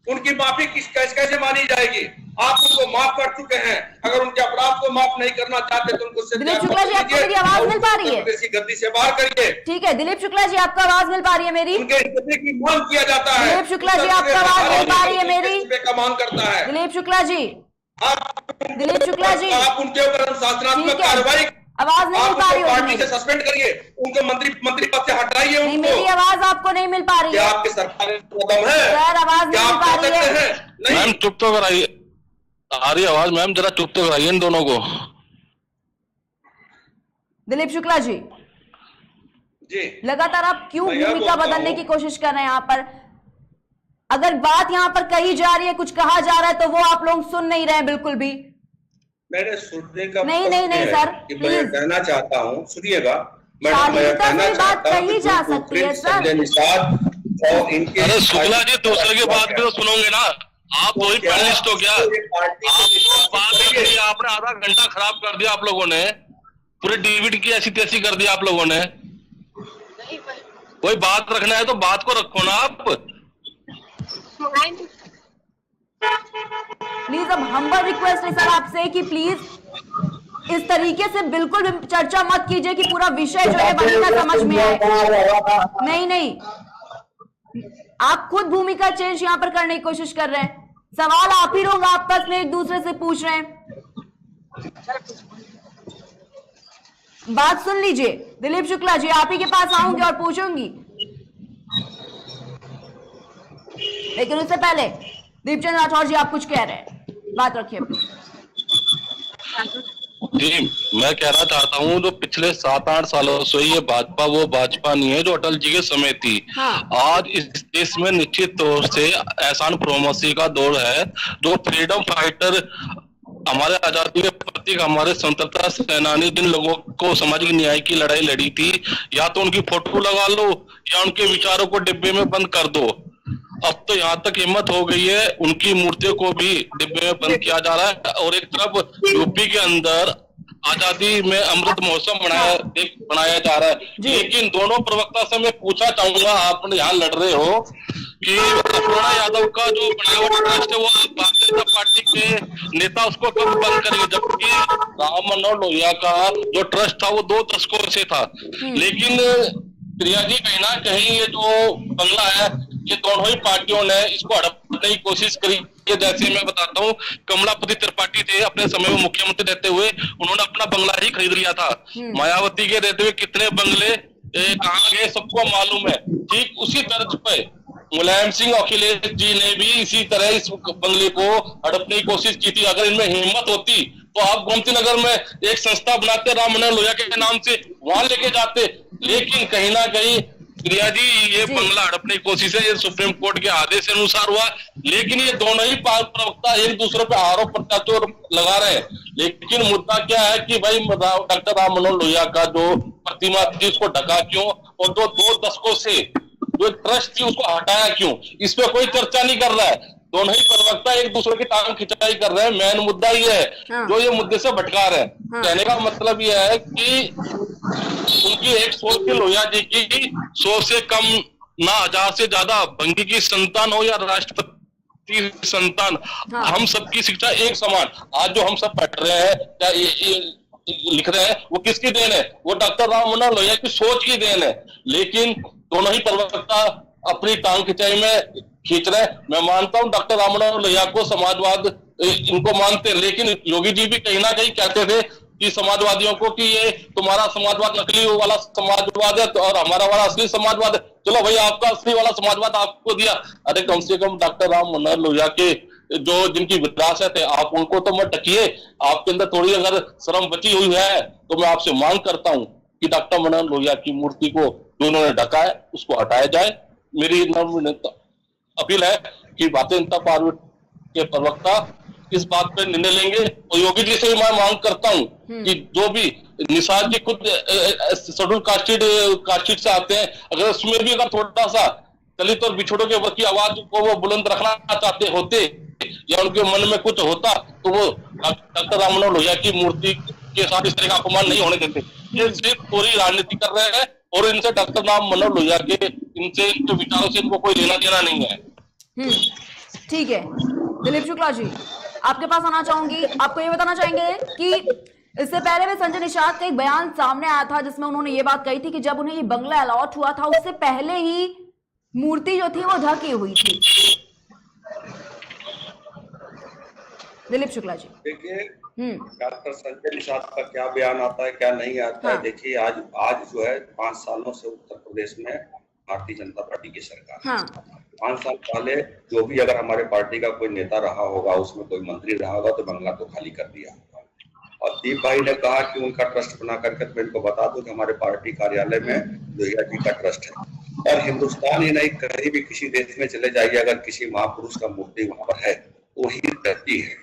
उनकी माफी कैसे मानी जाएगी? आप उनको माफ कर चुके हैं, अगर उनके अपराध को माफ नहीं करना चाहते तो उनको दिलीप शुक्ला जी, आपको मेरी आवाज मिल पा रही है? गद्दी से बाहर करिए। ठीक है, दिलीप शुक्ला जी, आपको आवाज मिल पा रही है मेरी? उनके इस्तीफे की मांग किया जाता है। दिलीप शुक्ला जी, आपको आवाज मिल पा रही है मेरी? इस्तीफे का मांग करता है दिलीप शुक्ला जी, दिलीप शुक्ला जी, आप उनके ऊपर अनुशासनात्मक ठीक है, कार्रवाई, आवाज नहीं मिल पा रही पार्टी होगी। से सस्पेंड करिए, उनको मंत्री पद से हटाइए। नहीं, मेरी आवाज आपको नहीं मिल पा रही क्या है आपकी सरकार में कदम है? सर, आवाज क्या नहीं मिल आप पा कर रही सकते है। हैं? मैम नहीं, चुप तो कराइए, आ रही आवाज मैम, जरा चुप तो कराइए इन दोनों को। दिलीप शुक्ला जी, जी लगातार आप क्यों मैं यह भूमिका बोलता बदलने हूं- की कोशिश कर रहे हैं? यहाँ पर अगर बात यहाँ पर कही जा रही है, कुछ कहा जा रहा है, तो वो आप लोग सुन नहीं रहे हैं बिल्कुल भी। मैंने सुनने का नहीं, मतलब नहीं, नहीं, ये है सर, कि मैं प्लीज। कहना चाहता हूँ, सुनिएगा मैडम, मैं शालीनता कहना से बात चाहता हूँ कही कि जा जो सकती है, कुकृत्य सर। संजय निषाद और इनके अरे शुक्ला जी, दूसरे की बात भी तो सुनोगे ना, आप वही पैनलिस्ट हो क्या? आपको बात ही नहीं, आपने आधा घंटा खराब कर दिया आप लोगों ने, पूरे डिबेट की ऐसी तैसी कर दिया आप लोगों ने। कोई बात रखना है तो बात को रखो ना आप। प्लीज, अब हम्बल रिक्वेस्ट है सर आपसे कि प्लीज इस तरीके से बिल्कुल भी चर्चा मत कीजिए कि पूरा विषय जो है भूमिका समझ में आए। नहीं नहीं, आप खुद भूमिका चेंज यहाँ पर करने की कोशिश कर रहे हैं। सवाल आप ही लोग आपस में एक दूसरे से पूछ रहे हैं। बात सुन लीजिए दिलीप शुक्ला जी, आप ही के पास आऊंगी और पूछूंगी, लेकिन उससे पहले दीपचंद राठौर जी, आप कुछ कह रहे हैं, बात रखिए। जी, मैं कहना चाहता हूँ जो पिछले 7-8 सालों से ये भाजपा वो भाजपा नहीं है जो अटल जी के समय थी। हाँ। आज इस देश में निश्चित तौर से एहसान फरोमसी का दौर है। जो फ्रीडम फाइटर, हमारे आजादी के प्रतीक, हमारे स्वतंत्रता सेनानी, जिन लोगों को सामाजिक न्याय की लड़ाई लड़ी थी, या तो उनकी फोटो लगा लो या उनके विचारों को डिब्बे में बंद कर दो। अब तो यहाँ तक हिम्मत हो गई है, उनकी मूर्तियों को भी डिब्बे में बंद किया जा रहा है। और एक तरफ यूपी के अंदर आजादी में अमृत महोत्सव बनाया जा रहा है। लेकिन दोनों प्रवक्ता से मैं पूछना चाहूंगा, आप यहाँ लड़ रहे हो कि अपूर्णा यादव का जो बनाया हुआ ट्रस्ट है वो आप भारतीय जनता पार्टी के नेता उसको कब बंद करेंगे, जबकि राम मनोहर लोहिया का जो ट्रस्ट था वो 2 दशकों से था। लेकिन प्रिया जी, कहीं ना कहीं ये जो बंगला है, ये दोनों ही पार्टियों ने इसको हड़पने की कोशिश करी। जैसे मैं बताता हूँ, कमलापति त्रिपाठी थे, अपने समय में मुख्यमंत्री रहते हुए उन्होंने अपना बंगला ही खरीद लिया था। मायावती के रहते हुए कितने बंगले कहाँ गए सबको मालूम है। ठीक उसी तर्ज पे मुलायम सिंह अखिलेश जी ने भी इसी तरह इस बंगले को हड़पने की कोशिश की थी। अगर इनमें हिम्मत होती तो आप गोमती नगर में एक संस्था बनाते, राम मनोहर लोहिया के नाम से, वहां लेके जाते। लेकिन कहीं ना कहीं प्रिया जी, ये बंगला हड़पने की कोशिश है, ये सुप्रीम कोर्ट के आदेश के अनुसार हुआ। लेकिन ये दोनों ही प्रवक्ता एक दूसरे पे आरोप प्रत्यारोप लगा रहे हैं। लेकिन मुद्दा क्या है कि भाई डॉक्टर राम मनोहर लोहिया का जो प्रतिमा थी उसको ढका क्यों, और 2 दशकों से जो ट्रस्ट थी उसको हटाया क्यों, इस पे कोई चर्चा नहीं कर रहा है। दोनों ही प्रवक्ता एक दूसरे की टांग खिंचाई कर रहे हैं। मेन मुद्दा ये है जो ये मुद्दे से भटका रहे हैं। कहने का मतलब ये है कि उनकी एक सोच की, लोहिया जी की 100 से कम ना 1000 से ज्यादा बंगी की संतान हो या राष्ट्रपति संतान, हाँ। हम सबकी शिक्षा एक समान। आज जो हम सब पढ़ रहे हैं, क्या ये लिख रहे हैं, वो किसकी देन है? वो डॉक्टर राम मनोहर लोहिया की सोच की देन है। लेकिन दोनों ही प्रवक्ता अपनी टांग खिंचाई में खींच रहे हैं। मैं मानता हूं डॉक्टर राम मनोहर लोहिया को समाजवाद इनको मानते, लेकिन योगी जी भी कहीं ना कहीं कहते थे कि समाजवादियों को कि ये तुम्हारा समाजवाद नकली वाला समाजवाद है और हमारा वाला असली समाजवाद है। चलो भाई, आपका असली वाला समाजवाद आपको दिया, अरे कम से कम डॉक्टर राम मनोहर लोहिया के जो जिनकी विरासत है आप उनको तो मत टकिए। आपके अंदर थोड़ी अगर शर्म बची हुई है तो मैं आपसे मांग करता हूं कि डॉक्टर मनोहर लोहिया की मूर्ति को जो उन्होंने ढका है उसको हटाया जाए। मेरी अपील है कि भारतीय जनता पार्टी के प्रवक्ता इस बात पे निर्णय लेंगे। और योगी जी से मैं मांग करता हूं कि जो भी निषाद जी खुद शेड्यूल कास्टेड से आते हैं, अगर उसमें भी अगर थोड़ा सा दलित और पिछड़ों के वर्ग की आवाज को वो बुलंद रखना चाहते होते या उनके मन में कुछ होता तो वो डॉक्टर राम मनोहर लोहिया की मूर्ति के साथ इस तरह का अपमान नहीं होने देते। ये सिर्फ पूरी राजनीति कर रहे हैं और इनसे डॉक्टर राम मनोहर लोहिया के इनसे इनके विचारों से इनको कोई लेना देना नहीं है। ठीक है दिलीप शुक्ला जी, आपके पास आना चाहूंगी। आपको ये बताना चाहेंगे कि इससे पहले भी संजय निषाद का एक बयान सामने आया था जिसमें उन्होंने ये बात कही थी कि जब उन्हें ये बंगला अलॉट हुआ था उससे पहले ही मूर्ति जो थी वो ढकी हुई थी। दिलीप शुक्ला जी, देखिए डॉक्टर संजय निषाद का क्या बयान आता है क्या नहीं आता है। देखिए आज जो है 5 सालों से उत्तर प्रदेश में भारतीय जनता पार्टी की सरकार है। 5 साल पहले जो भी अगर हमारे पार्टी का कोई नेता रहा होगा, उसमें कोई मंत्री रहा होगा तो बंगला तो खाली कर दिया होगा। और दीप भाई ने कहा कि उनका ट्रस्ट बना करके, तो मैं इनको बता दूं कि हमारे पार्टी कार्यालय में लोहिया जी का ट्रस्ट है। और हिंदुस्तान ही नहीं, कहीं भी किसी देश में चले जाइए, अगर किसी महापुरुष का मूर्ति वहां पर है तो ही रहती है,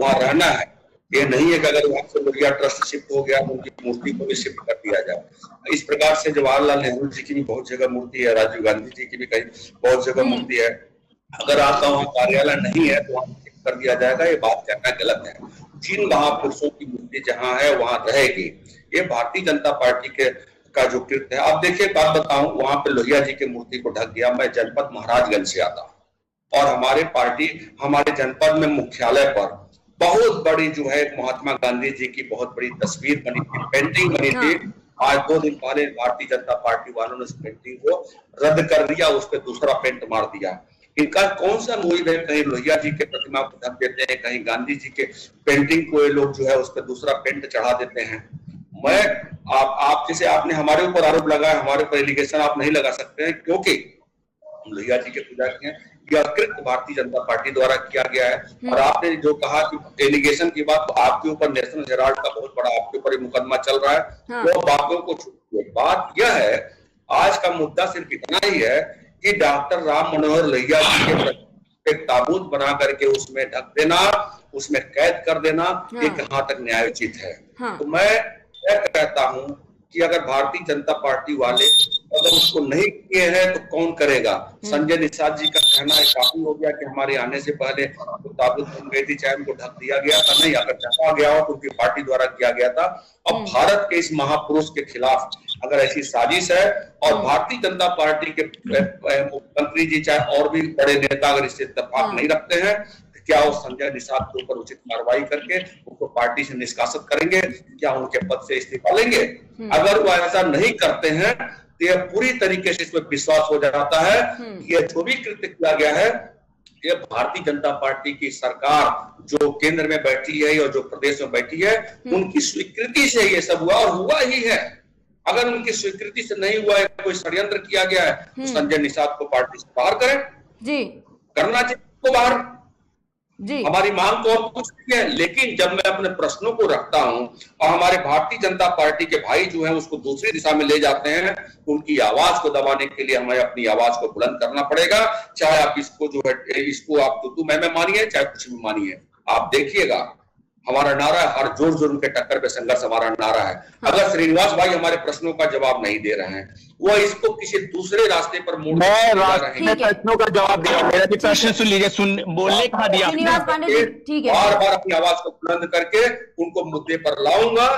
वहां रहना है। ये नहीं है कि अगर वहां से लोहिया ट्रस्ट शिफ्ट हो गया तो उनकी मूर्ति को भी शिफ्ट कर दिया जाए। इस प्रकार से जवाहरलाल नेहरू जी की भी बहुत जगह मूर्ति है, राजीव गांधी जी की भी कहीं बहुत जगह मूर्ति है। अगर आपका वहाँ कार्यालय नहीं है तो वहां शिफ्ट कर दिया जाएगा, ये बात कहना गलत है। जिन महापुरुषों की मूर्ति जहाँ है वहां रहेगी। ये भारतीय जनता पार्टी के का जो कृत्य है। आप देखिए, बात बताऊं, वहां पे लोहिया जी की मूर्ति को ढक दिया। मैं जनपद महाराजगंज से आता हूं और हमारे पार्टी हमारे जनपद में मुख्यालय पर बहुत बड़ी जो है महात्मा गांधी जी की बहुत बड़ी तस्वीर बनी थी, पेंटिंग बनी थी। आज 2 दिन पहले भारतीय जनता पार्टी वालों ने उस पेंटिंग को रद्द कर दिया, उस पर दूसरा पेंट मार दिया। इनका कौन सा मोहित है? कहीं लोहिया जी के प्रतिमा को ढक देते हैं, कहीं गांधी जी के पेंटिंग को ये लोग जो है उस पर दूसरा पेंट चढ़ा देते हैं। मैं आप जैसे आपने हमारे ऊपर आरोप लगाया, हमारे ऊपर एलिगेशन आप नहीं लगा सकते हैं क्योंकि हम लोहिया जी के पूजा किए हैं। यह कृत्य भारतीय जनता पार्टी द्वारा किया गया है। और आपने जो कहा कि एलिगेशन की बात, तो आपके ऊपर नेशनल हेराल्ड का बहुत बड़ा आपके ऊपर मुकदमा चल रहा है। वो बातों को छूटिए, बात यह है आज का मुद्दा सिर्फ इतना ही है कि डॉक्टर राम मनोहर लोहिया जी के एक ताबूत बना करके उसमें ढक देना, उसमें कैद कर देना, ये कहां तक न्यायोचित है। तो मैं कहता हूं कि अगर भारतीय जनता पार्टी वाले अगर उसको नहीं किए हैं तो कौन करेगा? संजय निषाद जी का कहना है काफी हो गया कि हमारे आने से पहले तो ताबूत बन गई थी, चाहे उनको ढक दिया गया था। नहीं, अगर ढका गया हो तो उनकी पार्टी द्वारा किया गया था। अब भारत के इस महापुरुष के खिलाफ अगर ऐसी साजिश है और भारतीय जनता पार्टी के मुख्यमंत्री जी चाहे और भी बड़े नेता अगर इससे इत्तेफाक नहीं रखते हैं, क्या वो संजय निषाद के ऊपर उचित कार्रवाई करके उनको पार्टी से निष्कासित करेंगे? क्या उनके पद से इस्तीफा लेंगे? अगर वो ऐसा नहीं करते हैं तो यह पूरी तरीके से इसमें विश्वास हो जाता है कि यह जो भी कृत्य किया गया है, ये भारतीय जनता पार्टी की सरकार जो केंद्र में बैठी है और जो प्रदेश में बैठी है, उनकी स्वीकृति से ये सब हुआ और हुआ ही है। अगर उनकी स्वीकृति से नहीं हुआ है, कोई षड्यंत्र किया गया है, तो संजय निषाद को पार्टी से बाहर करें जी, करना चाहिए तो बाहर जी। हमारी मांग तो और कुछ नहीं है, लेकिन जब मैं अपने प्रश्नों को रखता हूं और हमारे भारतीय जनता पार्टी के भाई जो हैं उसको दूसरी दिशा में ले जाते हैं, उनकी आवाज को दबाने के लिए हमें अपनी आवाज को बुलंद करना पड़ेगा। चाहे आप इसको जो है इसको आप तू मैं मानिए, चाहे कुछ भी मानिए। आप देखिएगा हमारा नारा है, हर जोर जोर के टक्कर पे संघर्ष हमारा नारा है। अगर श्रीनिवास भाई हमारे प्रश्नों का जवाब नहीं दे रहे हैं, वो इसको किसी दूसरे रास्ते पर मोड़ प्रश्नों का जवाब दे रहा हूं। मेरा भी प्रश्न सुन लीजिए, बोलने कहा दिया बार बार अपनी आवाज को बुलंद करके उनको मुद्दे पर लाऊंगा।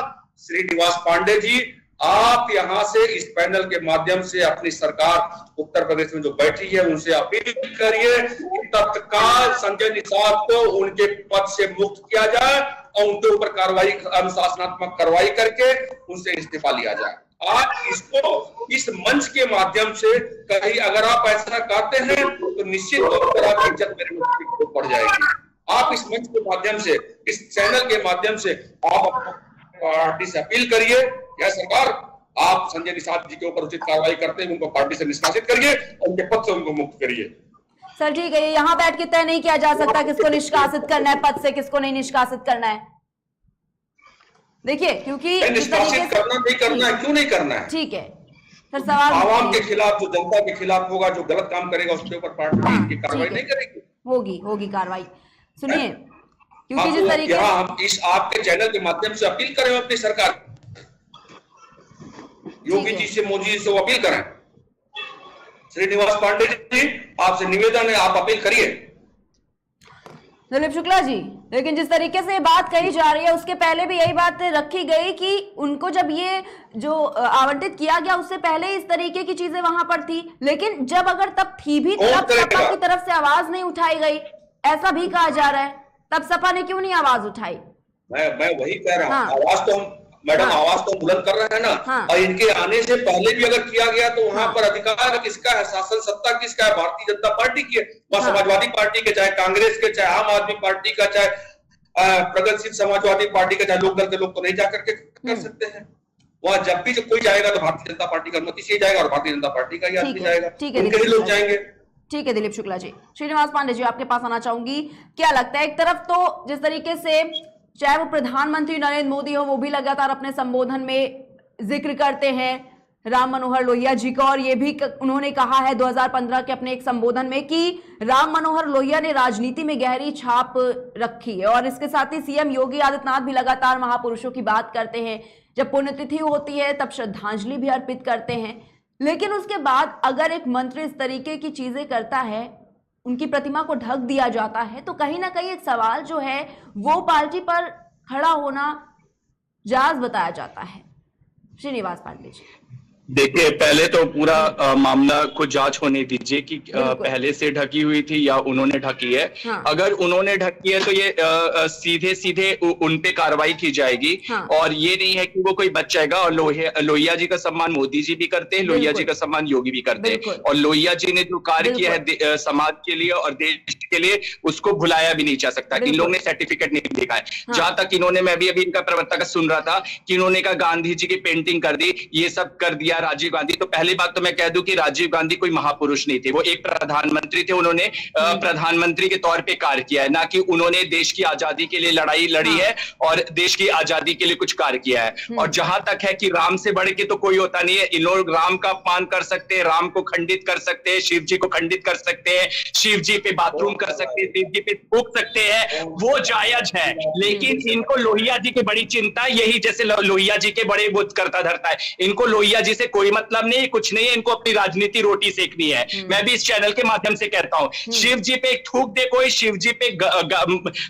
श्रीनिवास पांडे जी, आप यहां से इस पैनल के माध्यम से अपनी सरकार उत्तर प्रदेश में जो बैठी है उनसे अपील करिए कि तत्काल संजय निषाद को उनके पद से मुक्त किया जाए और उनके ऊपर कार्रवाई, अनुशासनात्मक कार्रवाई करके उनसे इस्तीफा लिया जाए। आप इसको इस मंच के माध्यम से कहीं अगर आप ऐसा करते हैं तो निश्चित तौर पर आपकी इज्जत मेरे मुल्क को पड़ जाएगी। आप इस मंच के माध्यम से, इस चैनल के माध्यम से आप पार्टी से अपील करिए, यह सरकार आप संजय निषाद जी के ऊपर उचित कार्रवाई करते हैं, उनको पार्टी से निष्कासित करिए और उनके पद से उनको मुक्त करिए। सर ठीक है, यहाँ बैठ के तय नहीं किया जा सकता किसको निष्कासित करना है पद से, किसको नहीं निष्कासित करना है। देखिए क्योंकि निष्कासित करना नहीं करना है, क्यों नहीं करना है, ठीक है सर। सवाल आवाम के खिलाफ, जो जनता के खिलाफ होगा, जो गलत काम करेगा उसके ऊपर पार्टी की कार्रवाई नहीं करेगी। होगी कार्रवाई। सुनिए, क्योंकि जिस तरीके हम इस आपके चैनल के माध्यम से अपील करें अपनी सरकार, योगी जी से, मोदी जी से वो अपील करें। श्रीनिवास पांडे जी, आपसे निवेदन है, आप अपील करिए। दिलीप शुक्ला जी, लेकिन जिस तरीके से बात कही जा रही है उसके पहले भी यही बात रखी गई कि उनको जब ये जो आवंटित किया गया उससे पहले इस तरीके की चीजें वहां पर थी, लेकिन जब अगर तब थी भी तब सपा की तरफ से आवाज नहीं उठाई गई, ऐसा भी कहा जा रहा है। तब सपा ने क्यों नहीं आवाज उठाई? मैं वही कह रहा हूँ, आवाज तो मैडम, आवाज तो बुलंद कर रहे हैं ना। और इनके आने से पहले भी अगर किया गया तो वहां पर अधिकार किसका है, शासन सत्ता किसका है? भारतीय जनता पार्टी की है। वह समाजवादी पार्टी के, चाहे कांग्रेस के, चाहे आम आदमी पार्टी का, चाहे प्रगतिशील समाजवादी पार्टी का, चाहे लोक दल के लोग तो नहीं जाकर के कर सकते हैं। वह जब भी कोई जाएगा तो भारतीय जनता पार्टी की अनुमति से जाएगा और भारतीय जनता पार्टी का ही आदमी जाएगा, उनके ही लोग जाएंगे। ठीक है दिलीप शुक्ला जी। श्रीनिवास पांडे जी, आपके पास आना चाहूंगी। क्या लगता है, एक तरफ तो जिस तरीके से चाहे वो प्रधानमंत्री नरेंद्र मोदी हो, वो भी लगातार अपने संबोधन में जिक्र करते हैं राम मनोहर लोहिया जी का, और ये भी उन्होंने कहा है 2015 के अपने एक संबोधन में कि राम मनोहर लोहिया ने राजनीति में गहरी छाप रखी है। और इसके साथ ही सीएम योगी आदित्यनाथ भी लगातार महापुरुषों की बात करते हैं, जब पुण्यतिथि होती है तब श्रद्धांजलि भी अर्पित करते हैं। लेकिन उसके बाद अगर एक मंत्री इस तरीके की चीजें करता है, उनकी प्रतिमा को ढक दिया जाता है, तो कहीं ना कहीं एक सवाल जो है वो पार्टी पर खड़ा होना जायज बताया जाता है। श्रीनिवास पांडे जी, देखिए, पहले तो पूरा मामला को जांच होने दीजिए कि पहले से ढकी हुई थी या उन्होंने ढकी है। हाँ। अगर उन्होंने ढकी है तो ये सीधे सीधे उन पे कार्रवाई की जाएगी। हाँ। और ये नहीं है कि वो कोई बच जाएगा। और लोहिया जी का सम्मान मोदी जी भी करते हैं, लोहिया जी का सम्मान योगी भी करते हैं। और लोहिया जी ने जो कार्य किया है समाज के लिए और देश के लिए, उसको भुलाया भी नहीं जा सकता। इन लोगों ने सर्टिफिकेट नहीं देखा है। हाँ। जहां तक इन्होंने, मैं भी अभी इनका प्रवक्ता का सुन रहा था कि इन्होंने कहा गांधी जी की पेंटिंग कर दी, ये सब कर दिया राजीव गांधी। तो पहली बात तो मैं कह दूं कि राजीव गांधी कोई महापुरुष नहीं थे, वो एक प्रधानमंत्री थे। उन्होंने प्रधानमंत्री के तौर पे कार्य किया है, ना कि उन्होंने देश की आजादी के लिए लड़ाई लड़ी है और देश की आजादी के लिए कुछ कार्य किया है। और जहां तक है कि राम से बढ़ के तो कोई होता नहीं है। इन लोग राम का अपमान कर सकते हैं, राम को खंडित कर सकते हैं, शिव जी को खंडित कर सकते हैं, शिव जी पे बाथरूम कर सकते हैं, शिव जी पे थूक सकते हैं, वो जायज है। लेकिन इनको लोहिया जी की बड़ी चिंता यही, जैसे लोहिया जी के बड़े बुत करता धरता है, इनको लोहिया जी से कोई मतलब नहीं, कुछ नहीं है। इनको अपनी राजनीति रोटी सेकनी है। मैं भी इस चैनल के माध्यम से कहता हूं, शिव जी पे थूक दे कोई, शिव जी पे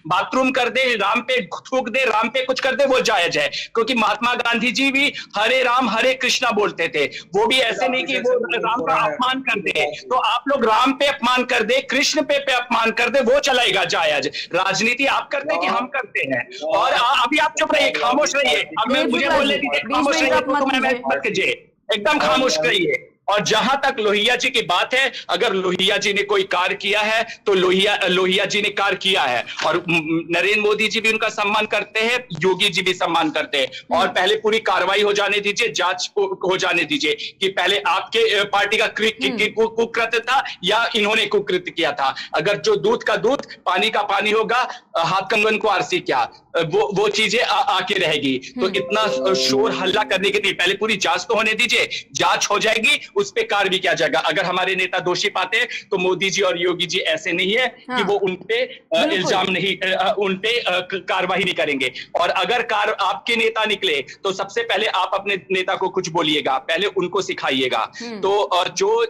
बाथरूम कर दे, राम पे थूक दे, राम पे कुछ कर दे, वो जायज है। क्योंकि महात्मा गांधी जी भी हरे राम हरे कृष्णा बोलते थे। वो भी ऐसे नहीं कि वो राम का अपमान कर दे। तो आप लोग राम पे अपमान कर दे, कृष्ण पे अपमान कर दे, वो चलेगा जायज। राजनीति आप करते हैं कि हम करते हैं? और अभी आप चुप रहिए, खामोश रहिए। अब मुझे बोलने दीजिए, खामोश रहिए, मत कीजिए, एकदम खामोश रहिए। और जहां तक लोहिया जी की बात है, अगर लोहिया जी ने कोई कार्य किया है तो लोहिया जी ने कार्य किया है। और नरेंद्र मोदी जी भी उनका सम्मान करते हैं, योगी जी भी सम्मान करते हैं। और पहले पूरी कार्रवाई हो जाने दीजिए, जांच हो जाने दीजिए कि पहले आपके पार्टी का कुकृत्य था या इन्होंने कुकृत्य किया था। अगर जो दूध का दूध पानी का पानी होगा, हाथ कंगन को आरसी क्या, वो चीजें आके रहेगी। तो इतना शोर हल्ला करने के लिए पहले पूरी जांच तो होने दीजिए, जांच हो जाएगी, उस पे कार्य भी किया जाएगा। अगर हमारे नेता दोषी पाते हैं तो मोदी जी और योगी जी ऐसे नहीं है कि वो उनपे इल्जाम नहीं, उनपे कार्रवाई नहीं करेंगे। और अगर आपके नेता निकले तो सबसे पहले आप अपने नेता को कुछ बोलिएगा, पहले उनको सिखाइएगा। तो जो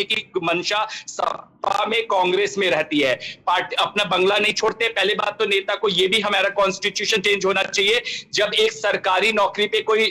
की मंशा सपा में कांग्रेस में रहती है। पार्टी अपना बंगला नहीं छोड़ते। पहले बात तो नेता को ये भी हमारा कॉन्स्टिट्यूशन चेंज होना चाहिए। जब एक सरकारी नौकरी पे कोई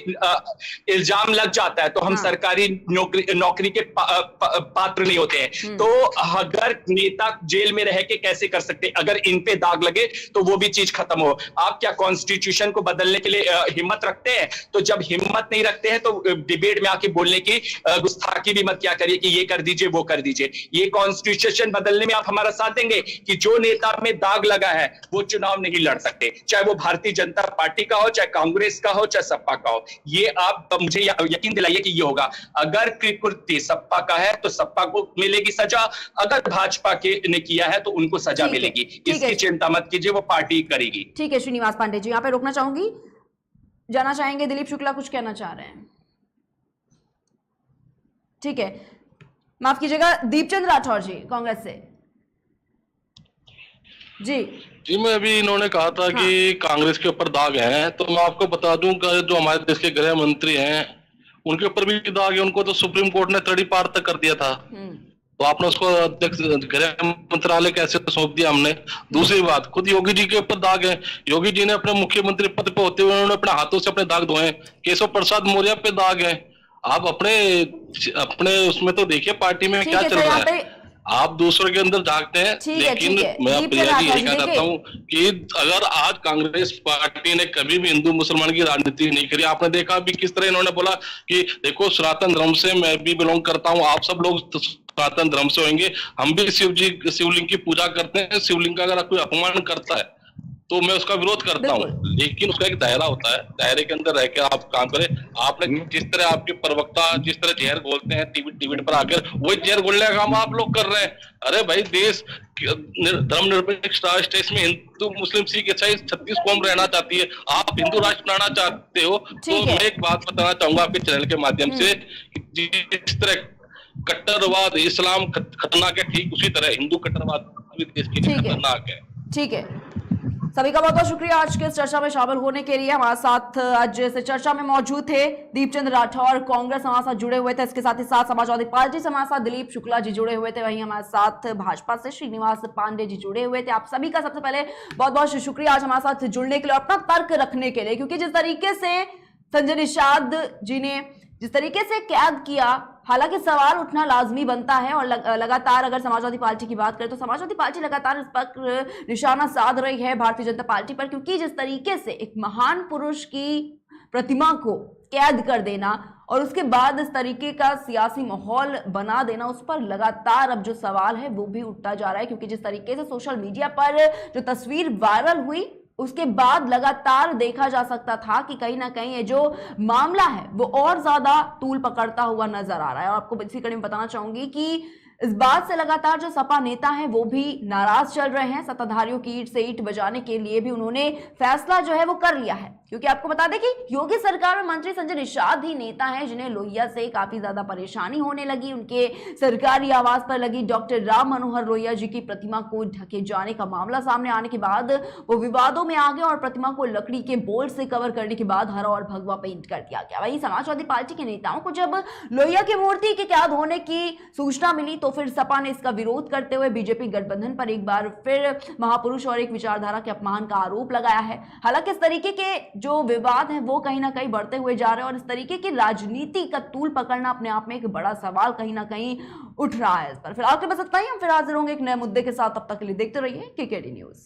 इल्जाम लग जाता है तो हम सरकारी नौकरी के पात्र नहीं होते हैं। तो अगर नेता जेल में रह के कैसे कर सकते? अगर इन पे दाग लगे तो वो भी चीज खत्म हो। आप क्या कॉन्स्टिट्यूशन को बदलने के लिए हिम्मत रखते हैं? तो जब हिम्मत नहीं रखते हैं तो डिबेट में आके बोलने की गुस्ताखी भी मत क्या करिए कि ये कर दीजिए वो कर दीजिए। ये कॉन्स्टिट्यूशन बदलने में आप हमारा साथ देंगे कि जो नेता में दाग लगा है वो चुनाव नहीं लड़ सकते, चाहे वो भारतीय जनता पार्टी का हो, चाहे कांग्रेस का हो, चाहे सपा का हो। ये आप मुझे यकीन दिलाइए कि ये होगा। अगर कृत्य सपा का है तो सपा को मिलेगी सजा, अगर भाजपा के ने किया है तो उनको सजा मिलेगी। इसकी चिंता मत कीजिए, वो पार्टी करेगी। ठीक है श्रीनिवास पांडे जी, यहाँ पे रोकना चाहूंगी। जाना चाहेंगे दिलीप शुक्ला कुछ कहना चाह रहे हैं? ठीक है, माफ कीजिएगा दीपचंद राठौर जी कांग्रेस से। जी मैं अभी इन्होंने कहा था कि कांग्रेस के ऊपर दाग है, तो मैं आपको बता दूं कि जो हमारे देश के गृह मंत्री हैं उनके ऊपर भी दाग है। उनको तो सुप्रीम कोर्ट ने 30 पार तक कर दिया था, तो आपने उसको अध्यक्ष गृह मंत्रालय कैसे सौंप दिया हमने। दूसरी बात, खुद योगी जी के ऊपर दाग है। योगी जी ने अपने मुख्यमंत्री पद पे होते हुए उन्होंने अपने हाथों से अपने दाग धोए। केशव प्रसाद मौर्य पे दाग है। आप अपने उसमें तो देखिए पार्टी में क्या चल रहा है। आप दूसरों के अंदर झांकते हैं। लेकिन मैं प्रिया जी ये कहना चाहता हूँ कि अगर आज कांग्रेस पार्टी ने कभी भी हिंदू मुसलमान की राजनीति नहीं करी। आपने देखा भी किस तरह इन्होंने बोला कि देखो सनातन धर्म से मैं भी बिलोंग करता हूँ, आप सब लोग सनातन धर्म से होंगे, हम भी शिवलिंग की पूजा करते हैं। शिवलिंग का अगर कोई अपमान करता है तो मैं उसका विरोध करता हूँ, लेकिन उसका एक दायरा होता है। दायरे के अंदर रहकर आप काम करें। आपने जिस तरह आपके प्रवक्ता जिस तरह जहर घोलते हैं टीवी पर आकर, वही जहर घोलने का काम आप लोग कर रहे हैं। अरे भाई, देश धर्मनिरपेक्ष राष्ट्र है, इसमें हिंदू मुस्लिम सिख ईसाई 36 कौम रहना चाहती है। आप हिंदू राष्ट्र बनाना चाहते हो तो मैं एक बात बताना चाहूंगा आपके चैनल के माध्यम से, जिस तरह कट्टरवाद इस्लाम खतरनाक है, ठीक उसी तरह हिंदू कट्टरवाद देश के लिए खतरनाक है। ठीक है, सभी का बहुत बहुत शुक्रिया आज के इस चर्चा में शामिल होने के लिए। हमारे साथ आज इस चर्चा में मौजूद थे दीपचंद राठौर, कांग्रेस हमारे साथ जुड़े हुए थे। इसके साथ ही साथ समाजवादी पार्टी से हमारे साथ दिलीप शुक्ला जी जुड़े हुए थे। वहीं हमारे साथ भाजपा से श्रीनिवास पांडे जी जुड़े हुए थे। आप सभी का सबसे पहले बहुत बहुत शुक्रिया आज हमारे साथ जुड़ने के लिए और अपना तर्क रखने के लिए, क्योंकि जिस तरीके से संजय निषाद जी ने जिस तरीके से कैद किया, हालांकि सवाल उठना लाजमी बनता है। और लगातार अगर समाजवादी पार्टी की बात करें तो समाजवादी पार्टी लगातार इस पर निशाना साध रही है भारतीय जनता पार्टी पर, क्योंकि जिस तरीके से एक महान पुरुष की प्रतिमा को कैद कर देना और उसके बाद इस तरीके का सियासी माहौल बना देना, उस पर लगातार अब जो सवाल है वो भी उठता जा रहा है। क्योंकि जिस तरीके से सोशल मीडिया पर जो तस्वीर वायरल हुई उसके बाद लगातार देखा जा सकता था कि कहीं ना कहीं ये जो मामला है वो और ज्यादा तूल पकड़ता हुआ नजर आ रहा है। और आपको इसी कड़ी में बताना चाहूंगी कि इस बात से लगातार जो सपा नेता हैं वो भी नाराज चल रहे हैं। सत्ताधारियों की ईंट से ईंट बजाने के लिए भी उन्होंने फैसला जो है वो कर लिया है, क्योंकि आपको बता दें कि योगी सरकार में मंत्री संजय निषाद ही नेता हैं जिन्हें लोहिया से काफी ज्यादा परेशानी होने लगी। उनके सरकारी आवास पर लगी डॉक्टर राम मनोहर लोहिया जी की प्रतिमा को ढके जाने का मामला सामने आने के बाद वो विवादों में आ गए और प्रतिमा को लकड़ी के बोल्ट से कवर करने के बाद हरा और भगवा पेंट कर दिया गया। वहीं समाजवादी पार्टी के नेताओं को जब लोहिया की मूर्ति के कैद होने की सूचना मिली तो फिर सपा ने इसका विरोध करते हुए बीजेपी गठबंधन पर एक बार फिर महापुरुष और एक विचारधारा के अपमान का आरोप लगाया है। हालांकि इस तरीके के जो विवाद हैं वो कहीं ना कहीं बढ़ते हुए जा रहे हैं और इस तरीके की राजनीति का तूल पकड़ना अपने आप में एक बड़ा सवाल कहीं ना कहीं उठ रहा है। इस पर फिलहाल के बस इतना ही, हम फिर हाजिर होंगे एक नए मुद्दे के साथ। तब तक के लिए देखते रहिए केकेडी न्यूज।